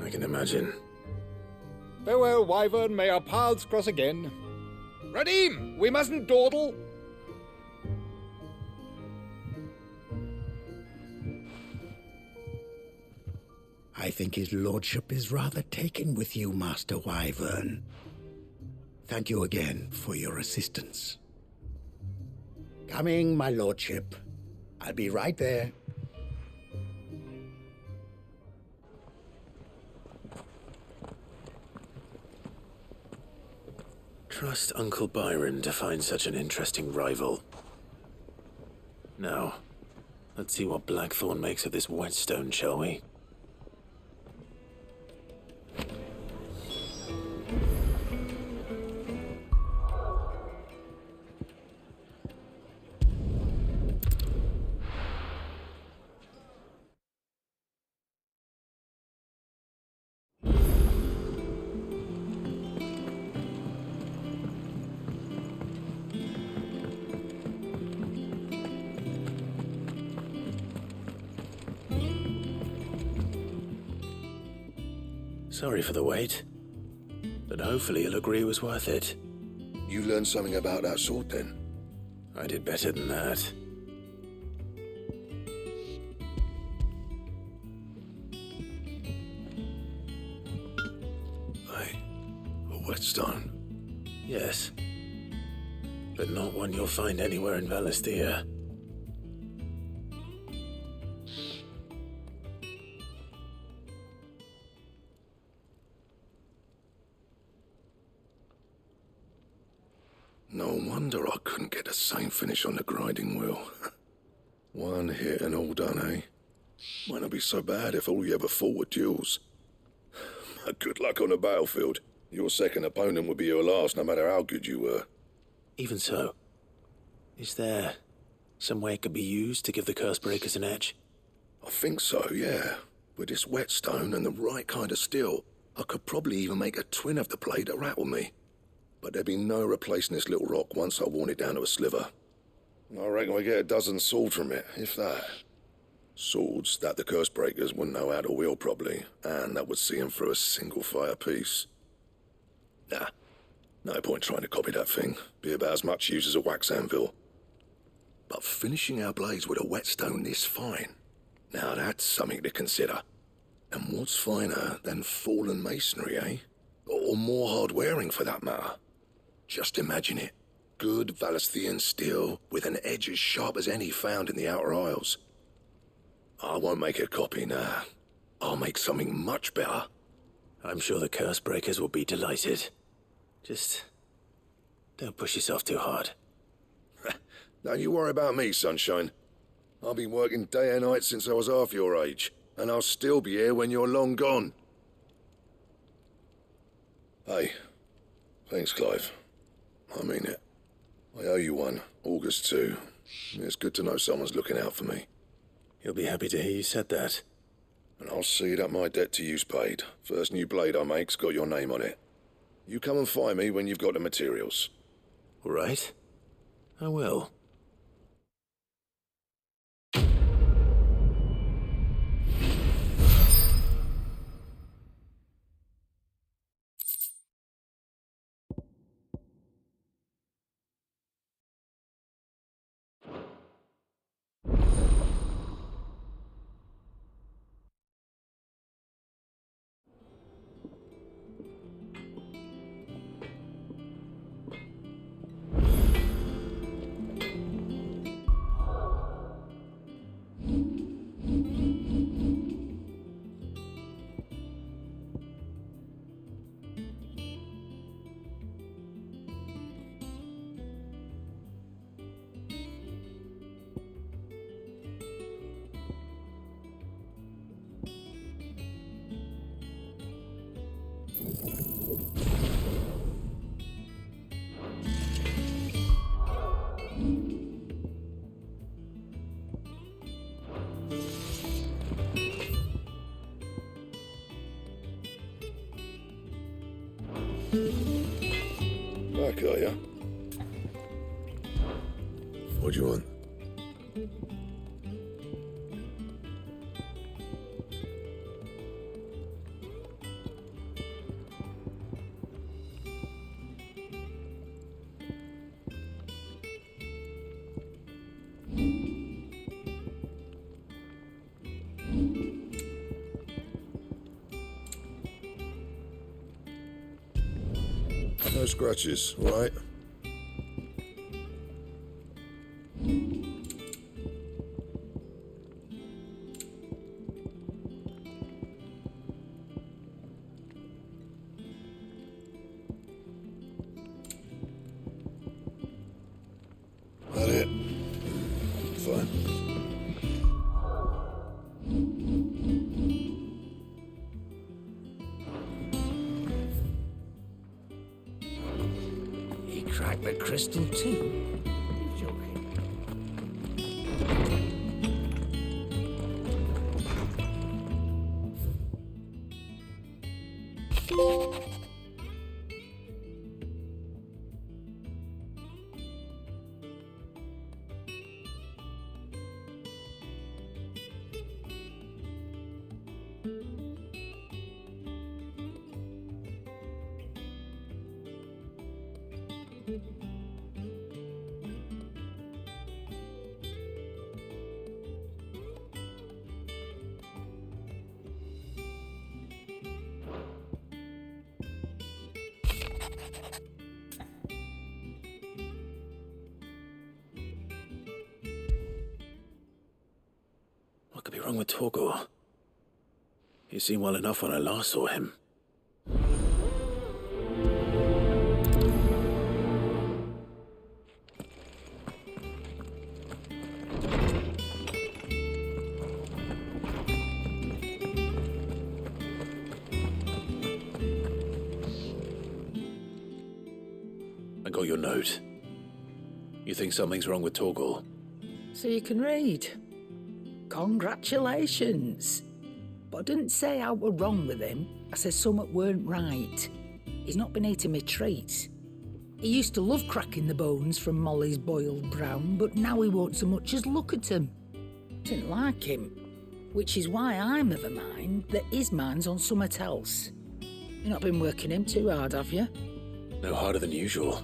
I can imagine. Farewell, Wyvern, may our paths cross again. Radim, we mustn't dawdle. I think his lordship is rather taken with you, Master Wyvern. Thank you again for your assistance. Coming, my lordship. I'll be right there. Trust Uncle Byron to find such an interesting rival. Now, let's see what Blackthorn makes of this whetstone, shall we? Sorry for the wait, but hopefully you'll agree it was worth it. You learned something about that sword then? I did better than that. Hey, a whetstone? Yes, but not one you'll find anywhere in Valisthea. No wonder I couldn't get the same finish on the grinding wheel. One hit and all done, eh? Might not be so bad if all you ever fought were duels. Good luck on the battlefield. Your second opponent would be your last, no matter how good you were. Even so, is there some way it could be used to give the Cursebreakers an edge? I think so, yeah. With this whetstone and the right kind of steel, I could probably even make a twin of the blade that rattled me. But there'd be no replacing this little rock once I worn it down to a sliver. I reckon we get a dozen swords from it, if that. Swords that the Cursebreakers wouldn't know how to wield properly, and that would see them through a single fire piece. Nah, no point trying to copy that thing. Be about as much use as a wax anvil. But finishing our blades with a whetstone this fine, now that's something to consider. And what's finer than fallen masonry, eh? Or more hard-wearing, for that matter. Just imagine it. Good Valisthean steel with an edge as sharp as any found in the Outer Isles. I won't make a copy, nah. I'll make something much better. I'm sure the Cursebreakers will be delighted. Just don't push yourself too hard. Don't you worry about me, sunshine. I've been working day and night since I was half your age, and I'll still be here when you're long gone. Hey, thanks, Clive. I mean it. I owe you one, August too. It's good to know someone's looking out for me. He'll be happy to hear you said that. And I'll see that my debt to you's paid. First new blade I make's got your name on it. You come and find me when you've got the materials. All right. I will. Back, are ya? What do you want? No scratches, all right? That it? Fine. He cracked the crystal too. You're joking. What could be wrong with Torgor? He seemed well enough when I last saw him. I got your note. You think something's wrong with Torgor? So you can read. Congratulations. But I didn't say I were wrong with him. I said something weren't right. He's not been eating me treats. He used to love cracking the bones from Molly's boiled brown, but now he won't so much as look at them. Didn't like him, which is why I'm of a mind that his mind's on something else. You've not been working him too hard, have you? No harder than usual.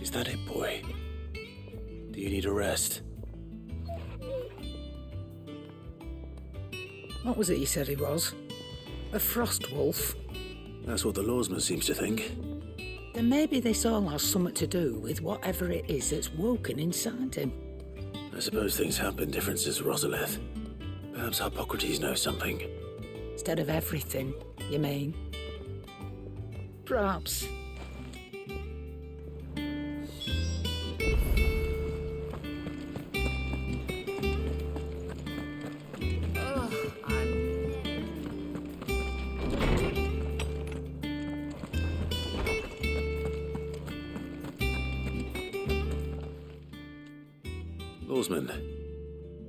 Is that it, boy? Do you need a rest? What was it he said he was? A frost wolf? That's what the lawsman seems to think. Then maybe this all has something to do with whatever it is that's woken inside him. I suppose things have been different since Rosalith. Perhaps Hippocrates knows something. Instead of everything, you mean? Perhaps. Lawsman,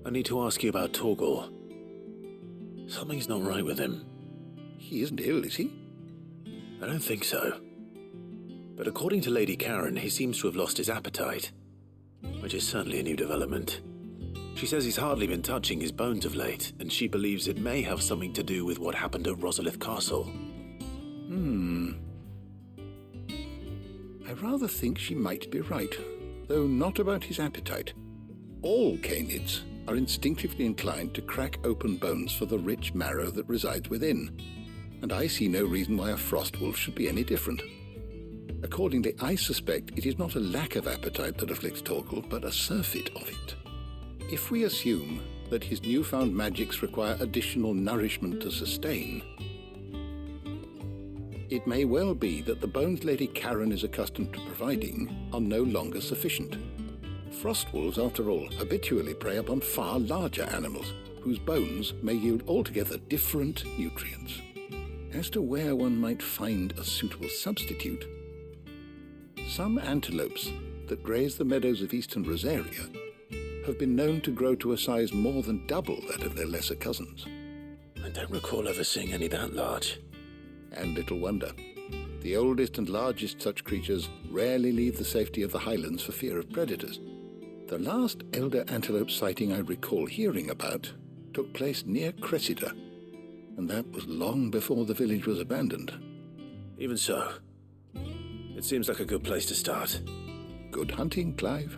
I need to ask you about Torgor. Something's not right with him. He isn't ill, is he? I don't think so. But according to Lady Karen, he seems to have lost his appetite, which is certainly a new development. She says he's hardly been touching his bones of late, and she believes it may have something to do with what happened at Rosalith Castle. I rather think she might be right, though not about his appetite. All canids are instinctively inclined to crack open bones for the rich marrow that resides within, and I see no reason why a frost wolf should be any different. Accordingly, I suspect it is not a lack of appetite that afflicts Torgor, but a surfeit of it. If we assume that his newfound magics require additional nourishment to sustain, it may well be that the bones Lady Karen is accustomed to providing are no longer sufficient. Frost wolves, after all, habitually prey upon far larger animals, whose bones may yield altogether different nutrients. As to where one might find a suitable substitute, some antelopes that graze the meadows of eastern Rosaria have been known to grow to a size more than double that of their lesser cousins. I don't recall ever seeing any that large. And little wonder. The oldest and largest such creatures rarely leave the safety of the highlands for fear of predators. The last elder antelope sighting I recall hearing about took place near Cressida, and that was long before the village was abandoned. Even so, it seems like a good place to start. Good hunting, Clive.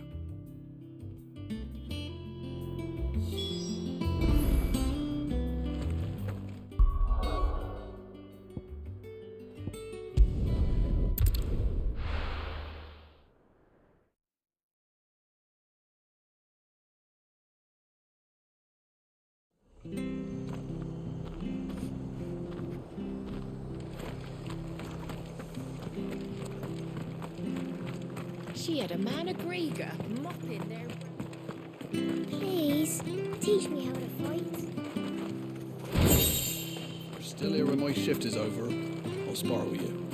She had a man of Grieger mopping their... Please, teach me how to fight. You're still here when my shift is over. I'll spar with you.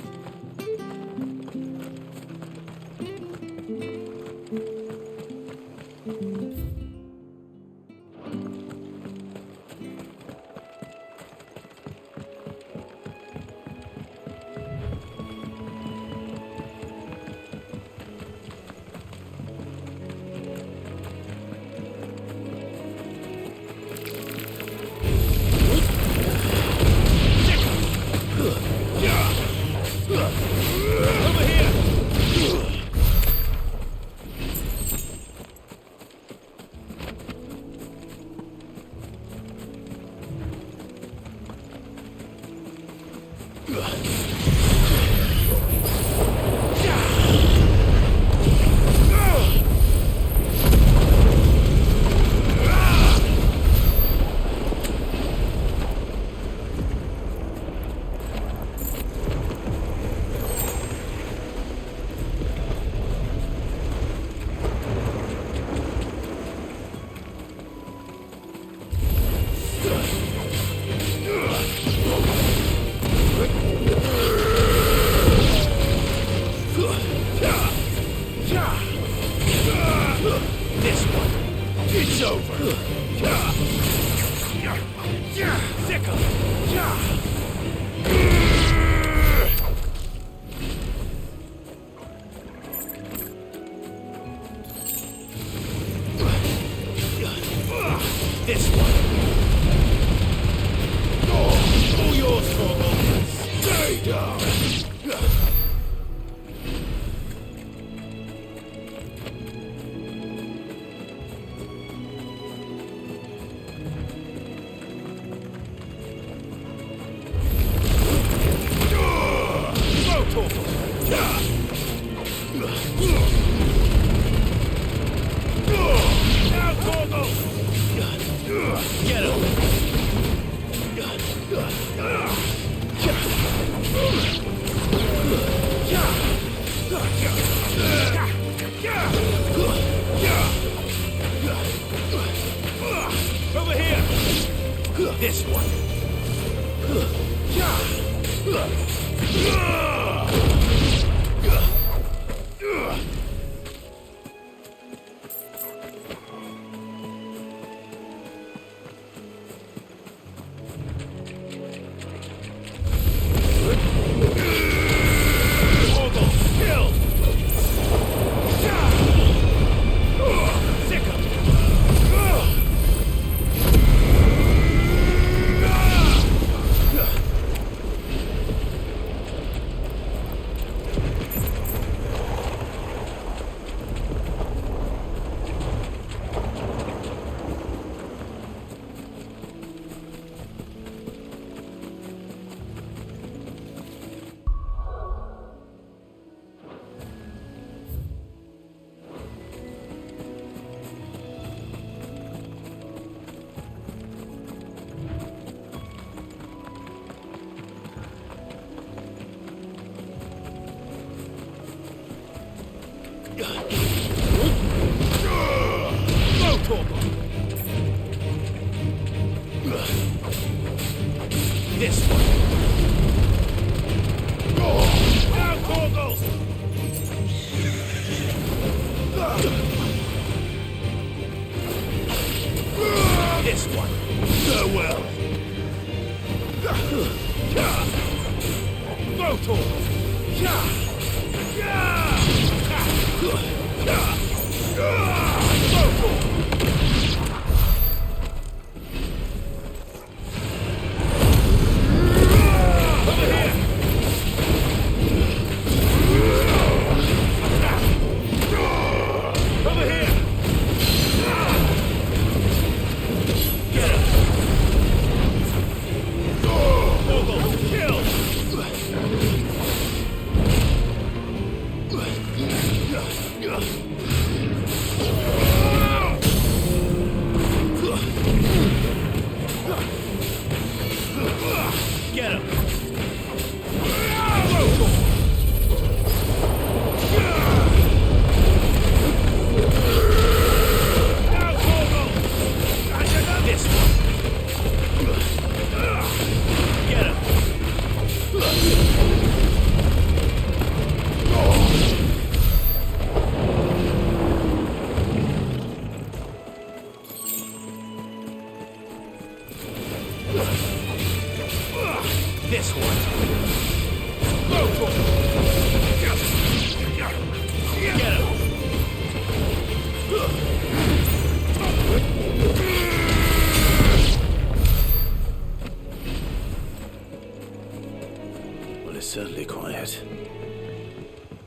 Certainly quiet.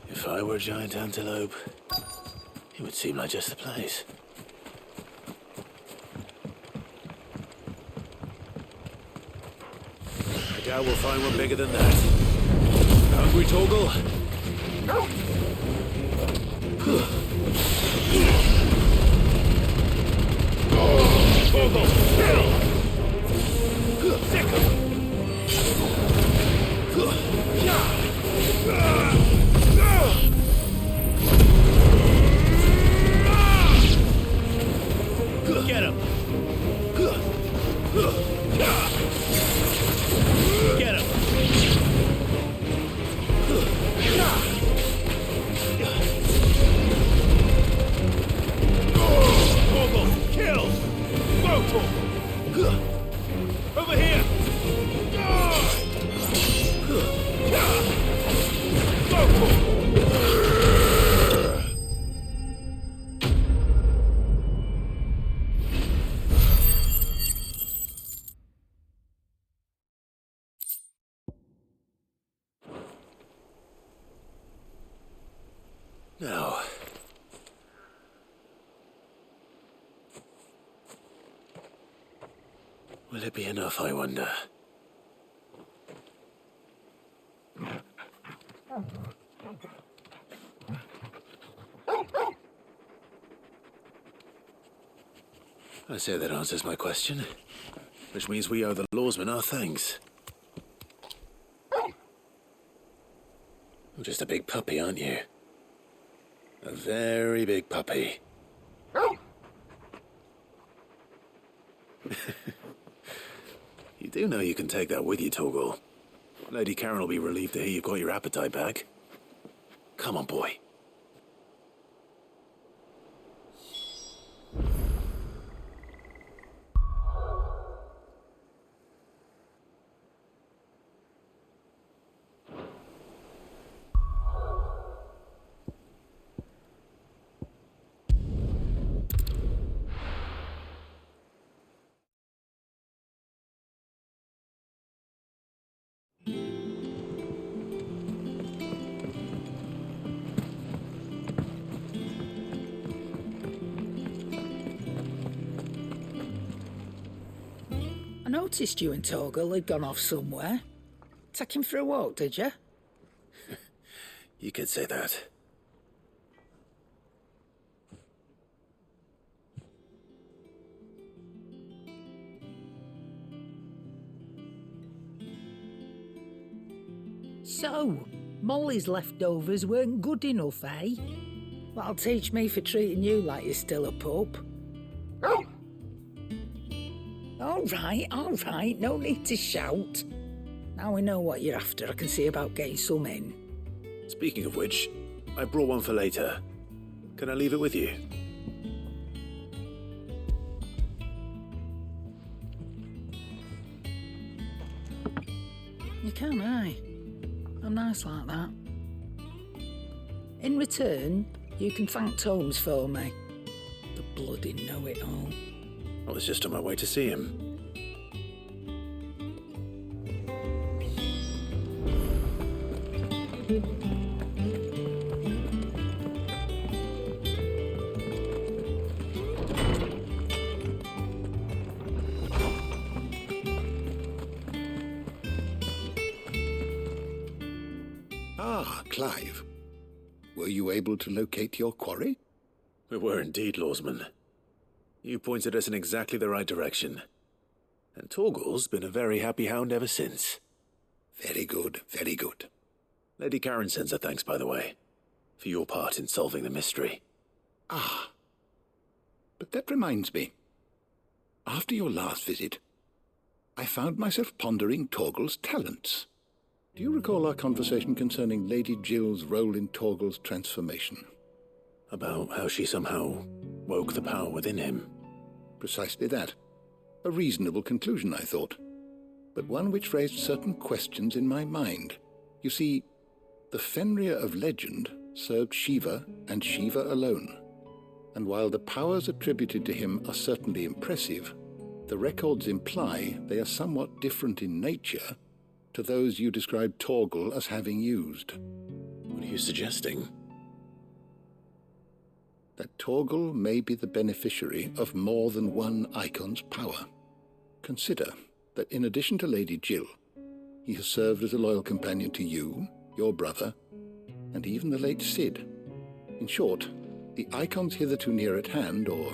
If I were a giant antelope, it would seem like just the place. I doubt we'll find one bigger than that. Hungry, Torgal? Torgal, kill! Sick him! Get him! Get him! Torgal, kill! Go, Torgal! Over here! Now, will it be enough, I wonder? I say that answers my question, which means we owe the lawsmen our thanks. You're just a big puppy, aren't you? A very big puppy. You do know you can take that with you, Torgal. Lady Karen will be relieved to hear you've got your appetite back. Come on, boy. I noticed you and Torgal had gone off somewhere. Take him for a walk, did you? You could say that. So, Molly's leftovers weren't good enough, eh? That'll teach me for treating you like you're still a pup. All right, no need to shout. Now we know what you're after, I can see about getting some in. Speaking of which, I brought one for later. Can I leave it with you? You can, aye. I'm nice like that. In return, you can thank Tomes for me. The bloody know-it-all. I was just on my way to see him. Ah, Clive. Were you able to locate your quarry? We were indeed, Lawsman. You pointed us in exactly the right direction. And Torgal's been a very happy hound ever since. Very good, very good. Lady Karen sends her thanks, by the way, for your part in solving the mystery. Ah. But that reminds me. After your last visit, I found myself pondering Torgal's talents. Do you recall our conversation concerning Lady Jill's role in Torgal's transformation? About how she somehow woke the power within him. Precisely that. A reasonable conclusion, I thought, but one which raised certain questions in my mind. You see, the Fenrir of legend served Shiva and Shiva alone, and while the powers attributed to him are certainly impressive, the records imply they are somewhat different in nature to those you described Torgal as having used. What are you suggesting? That Torgal may be the beneficiary of more than one icon's power. Consider that in addition to Lady Jill, he has served as a loyal companion to you, your brother, and even the late Cid. In short, the icons hitherto near at hand, or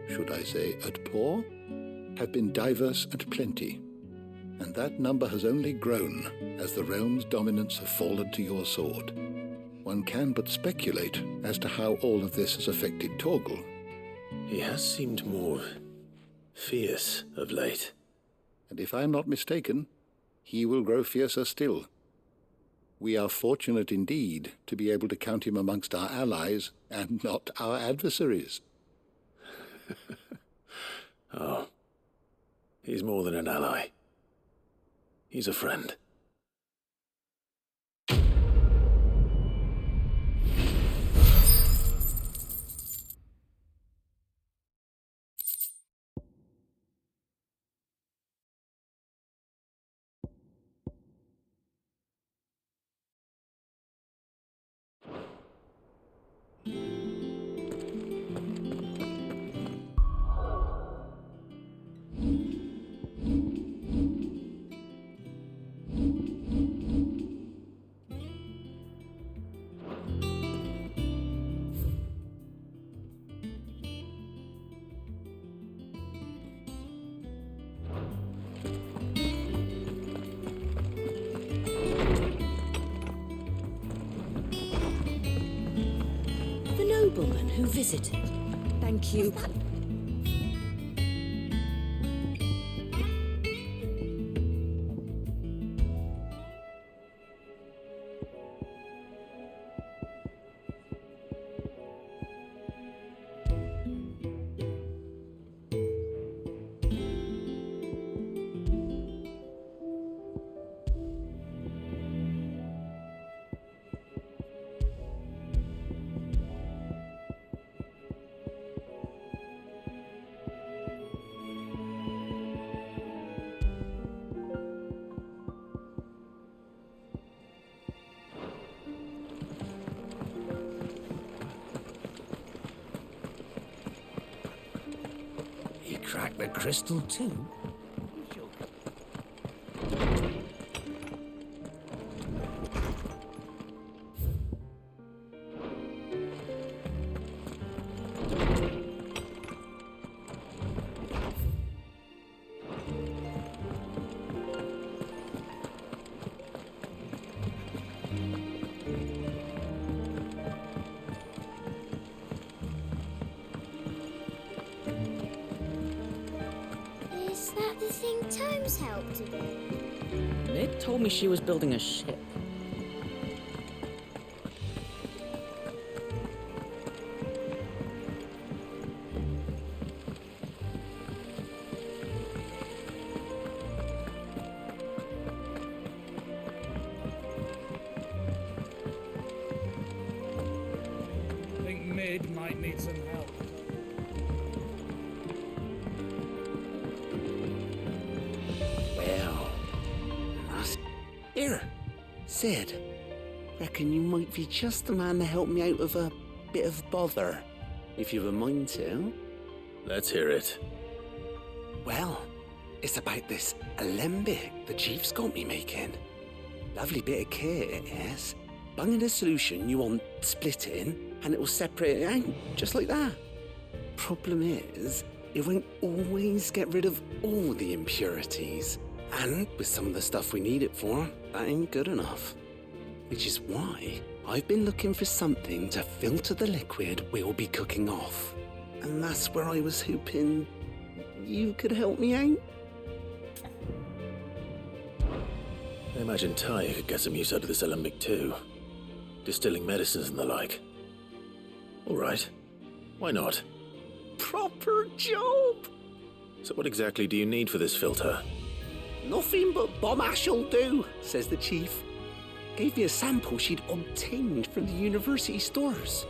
should I say at paw, have been diverse and plenty, and that number has only grown as the realm's dominance have fallen to your sword. One can but speculate as to how all of this has affected Torgal. He has seemed more fierce of late. And if I am not mistaken, he will grow fiercer still. We are fortunate indeed to be able to count him amongst our allies and not our adversaries. Oh, he's more than an ally. He's a friend. Nobleman who visited. Thank you. Crack the crystal too? Is that the thing Tomes helped with? Nick told me she was building a ship. I think Mid might need some help. Well, here, Sid. Reckon you might be just the man to help me out of a bit of bother, if you've a mind to. Let's hear it. Well, it's about this alembic the chief's got me making. Lovely bit of kit, it is. bung in a solution you want split in, and it will separate it out, just like that. Problem is, it won't always get rid of all the impurities. And with some of the stuff we need it for, that ain't good enough. Which is why I've been looking for something to filter the liquid we'll be cooking off. And that's where I was hoping you could help me out. I imagine Ty could get some use out of this alembic too. Distilling medicines and the like. All right. Why not? Proper job! So what exactly do you need for this filter? Nothing but bomb ash'll do, says the chief. Gave me a sample she'd obtained from the university stores.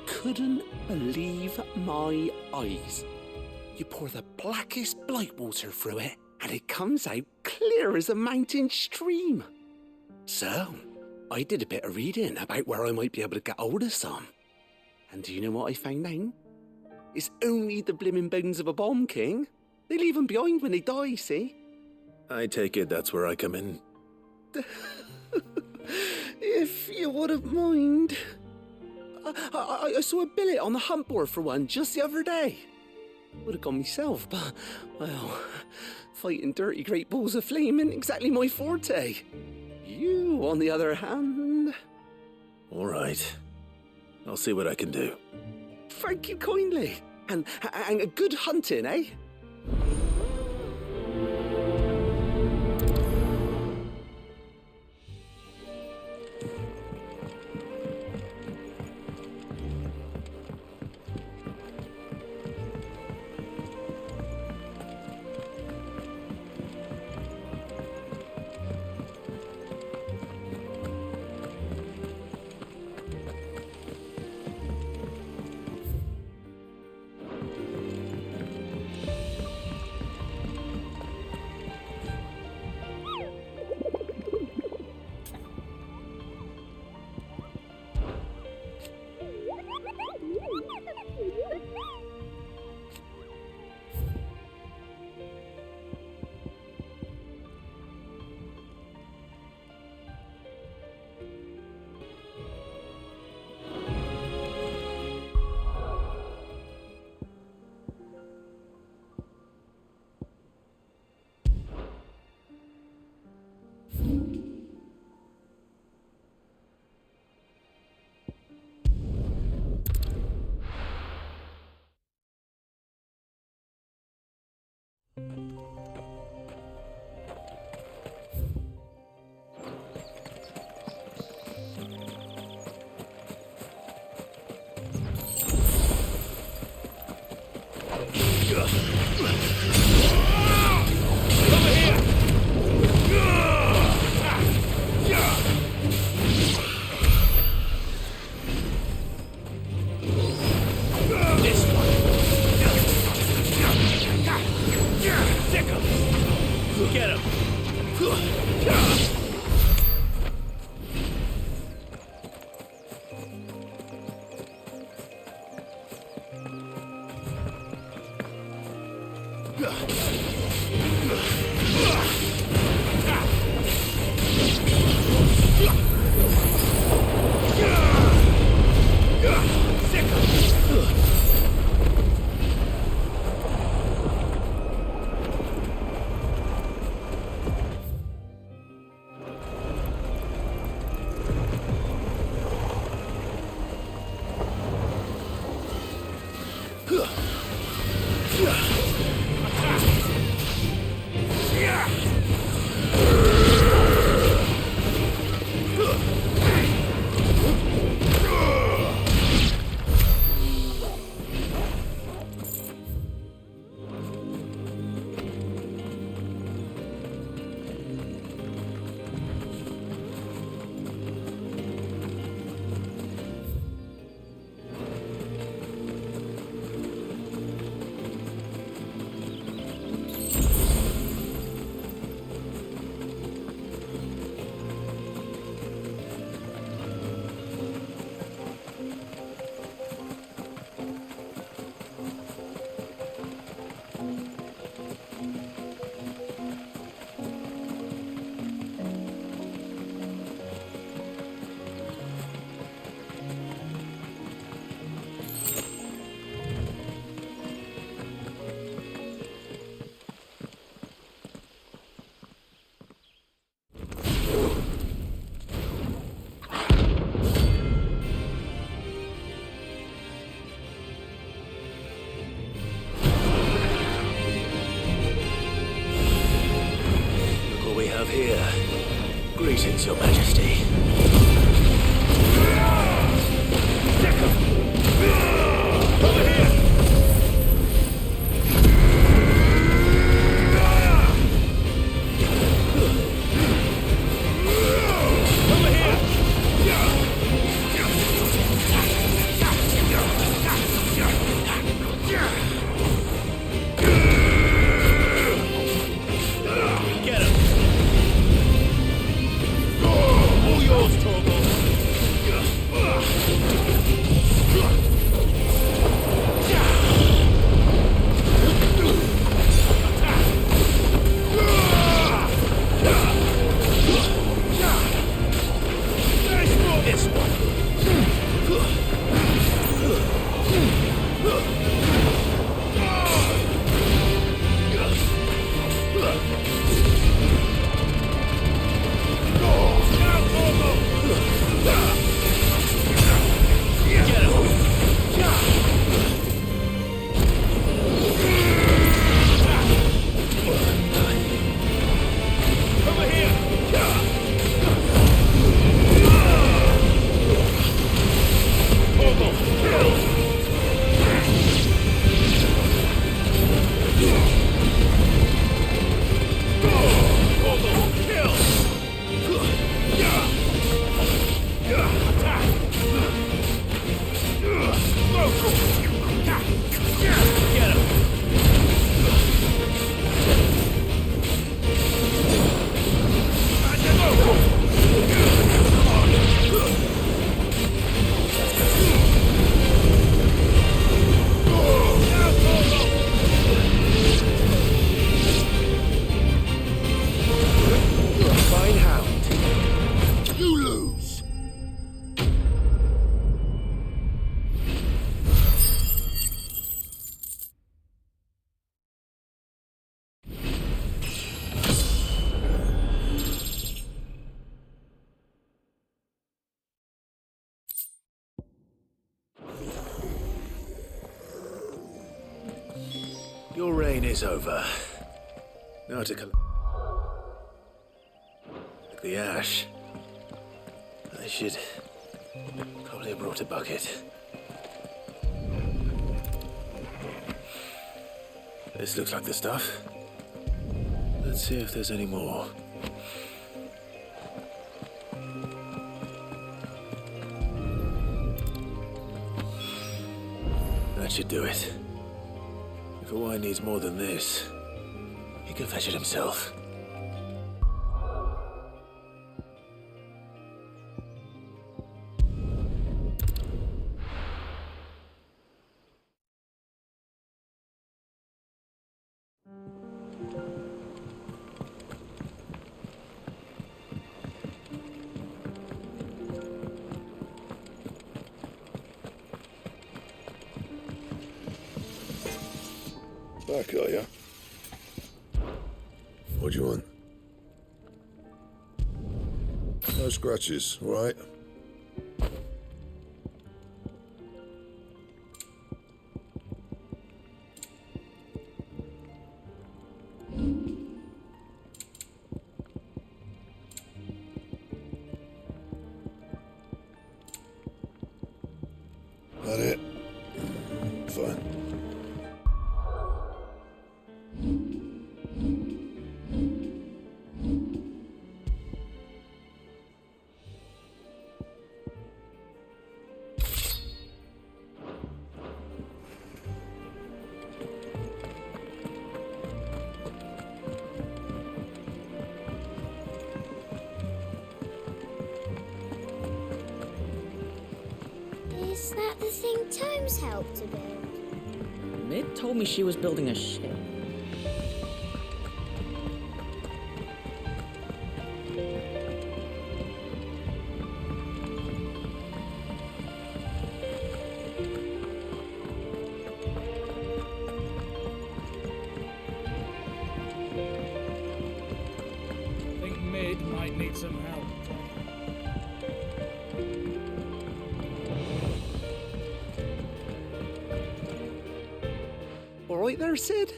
Couldn't believe my eyes. You pour the blackest blight water through it, and it comes out clear as a mountain stream. So, I did a bit of reading about where I might be able to get hold of some. And do you know what I found out? It's only the blimmin' bones of a bomb king. They leave them behind when they die, see? I take it that's where I come in. If you wouldn't mind. I saw a billet on the hunt board for one just the other day. Would have gone myself, but, well, fighting dirty great balls of flame isn't exactly my forte. You, on the other hand... All right. I'll see what I can do. Thank you kindly. And a good hunting, eh? here. Greetings, Your Majesty. Over here! Your reign is over. Now to collect the ash. I should probably have brought a bucket. This looks like the stuff. Let's see if there's any more. That should do it. If a wine needs more than this, he can fetch it himself. Back, are ya? What do you want? No scratches, all right? That it? Fine. Is that the thing Tomes helped to build? Mid told me she was building a ship. Think Mid might need some help. All right there, Sid?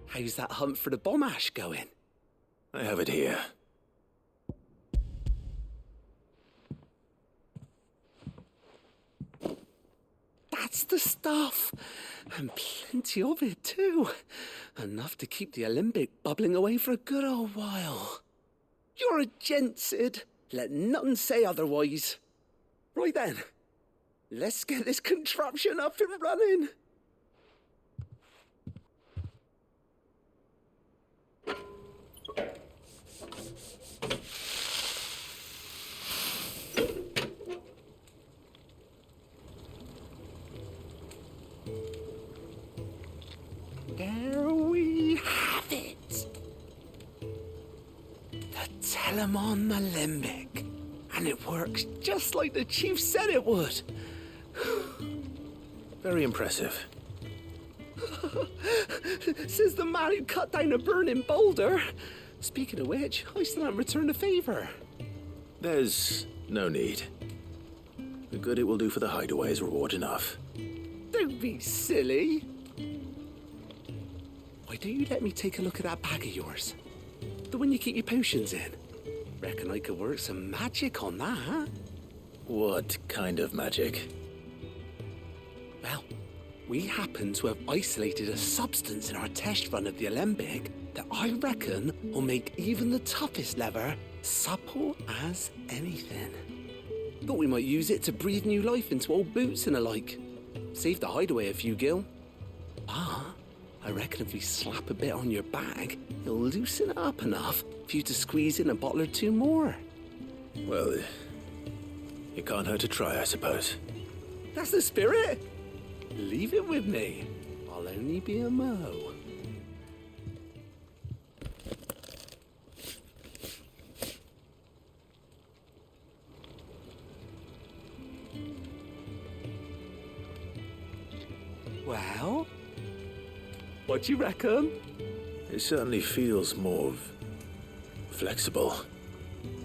How's that hunt for the bomb ash going? I have it here. That's the stuff. And plenty of it, too. Enough to keep the Olympic bubbling away for a good old while. You're a gent, Sid. Let none say otherwise. Right then, let's get this contraption up and running. There we have it. The Telemon Alembic. And it works just like the chief said it would. Very impressive. Says the man who cut down a burning boulder. Speaking of which, I still haven't returned the favour. There's no need. The good it will do for the hideaway is reward enough. Don't be silly. Why don't you let me take a look at that bag of yours? The one you keep your potions in. Reckon I could work some magic on that. What kind of magic? Well, we happen to have isolated a substance in our test run of the Alembic that I reckon will make even the toughest leather supple as anything. Thought we might use it to breathe new life into old boots and the like. Save the hideaway a few gil. But I reckon if we slap a bit on your bag, it'll loosen it up enough for you to squeeze in a bottle or two more. Well, it can't hurt to try, I suppose. That's the spirit. Leave it with me. I'll only be a mo. Well, what do you reckon? It certainly feels more flexible.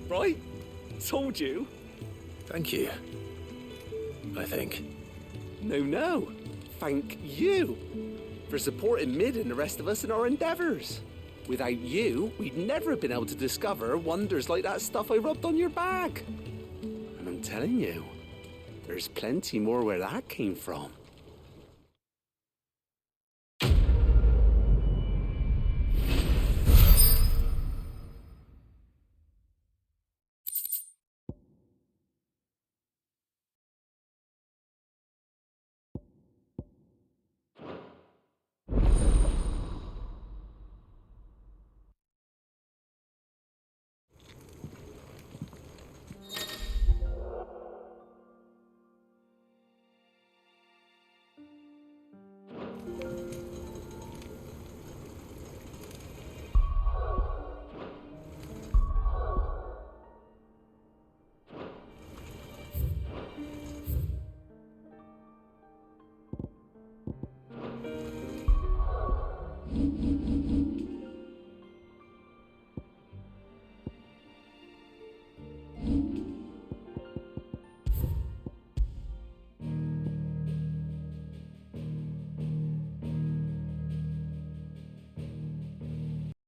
Right? Told you. Thank you. I think. No. Thank you for supporting Mid and the rest of us in our endeavours. Without you, we'd never have been able to discover wonders like that stuff I rubbed on your bag. And I'm telling you, there's plenty more where that came from.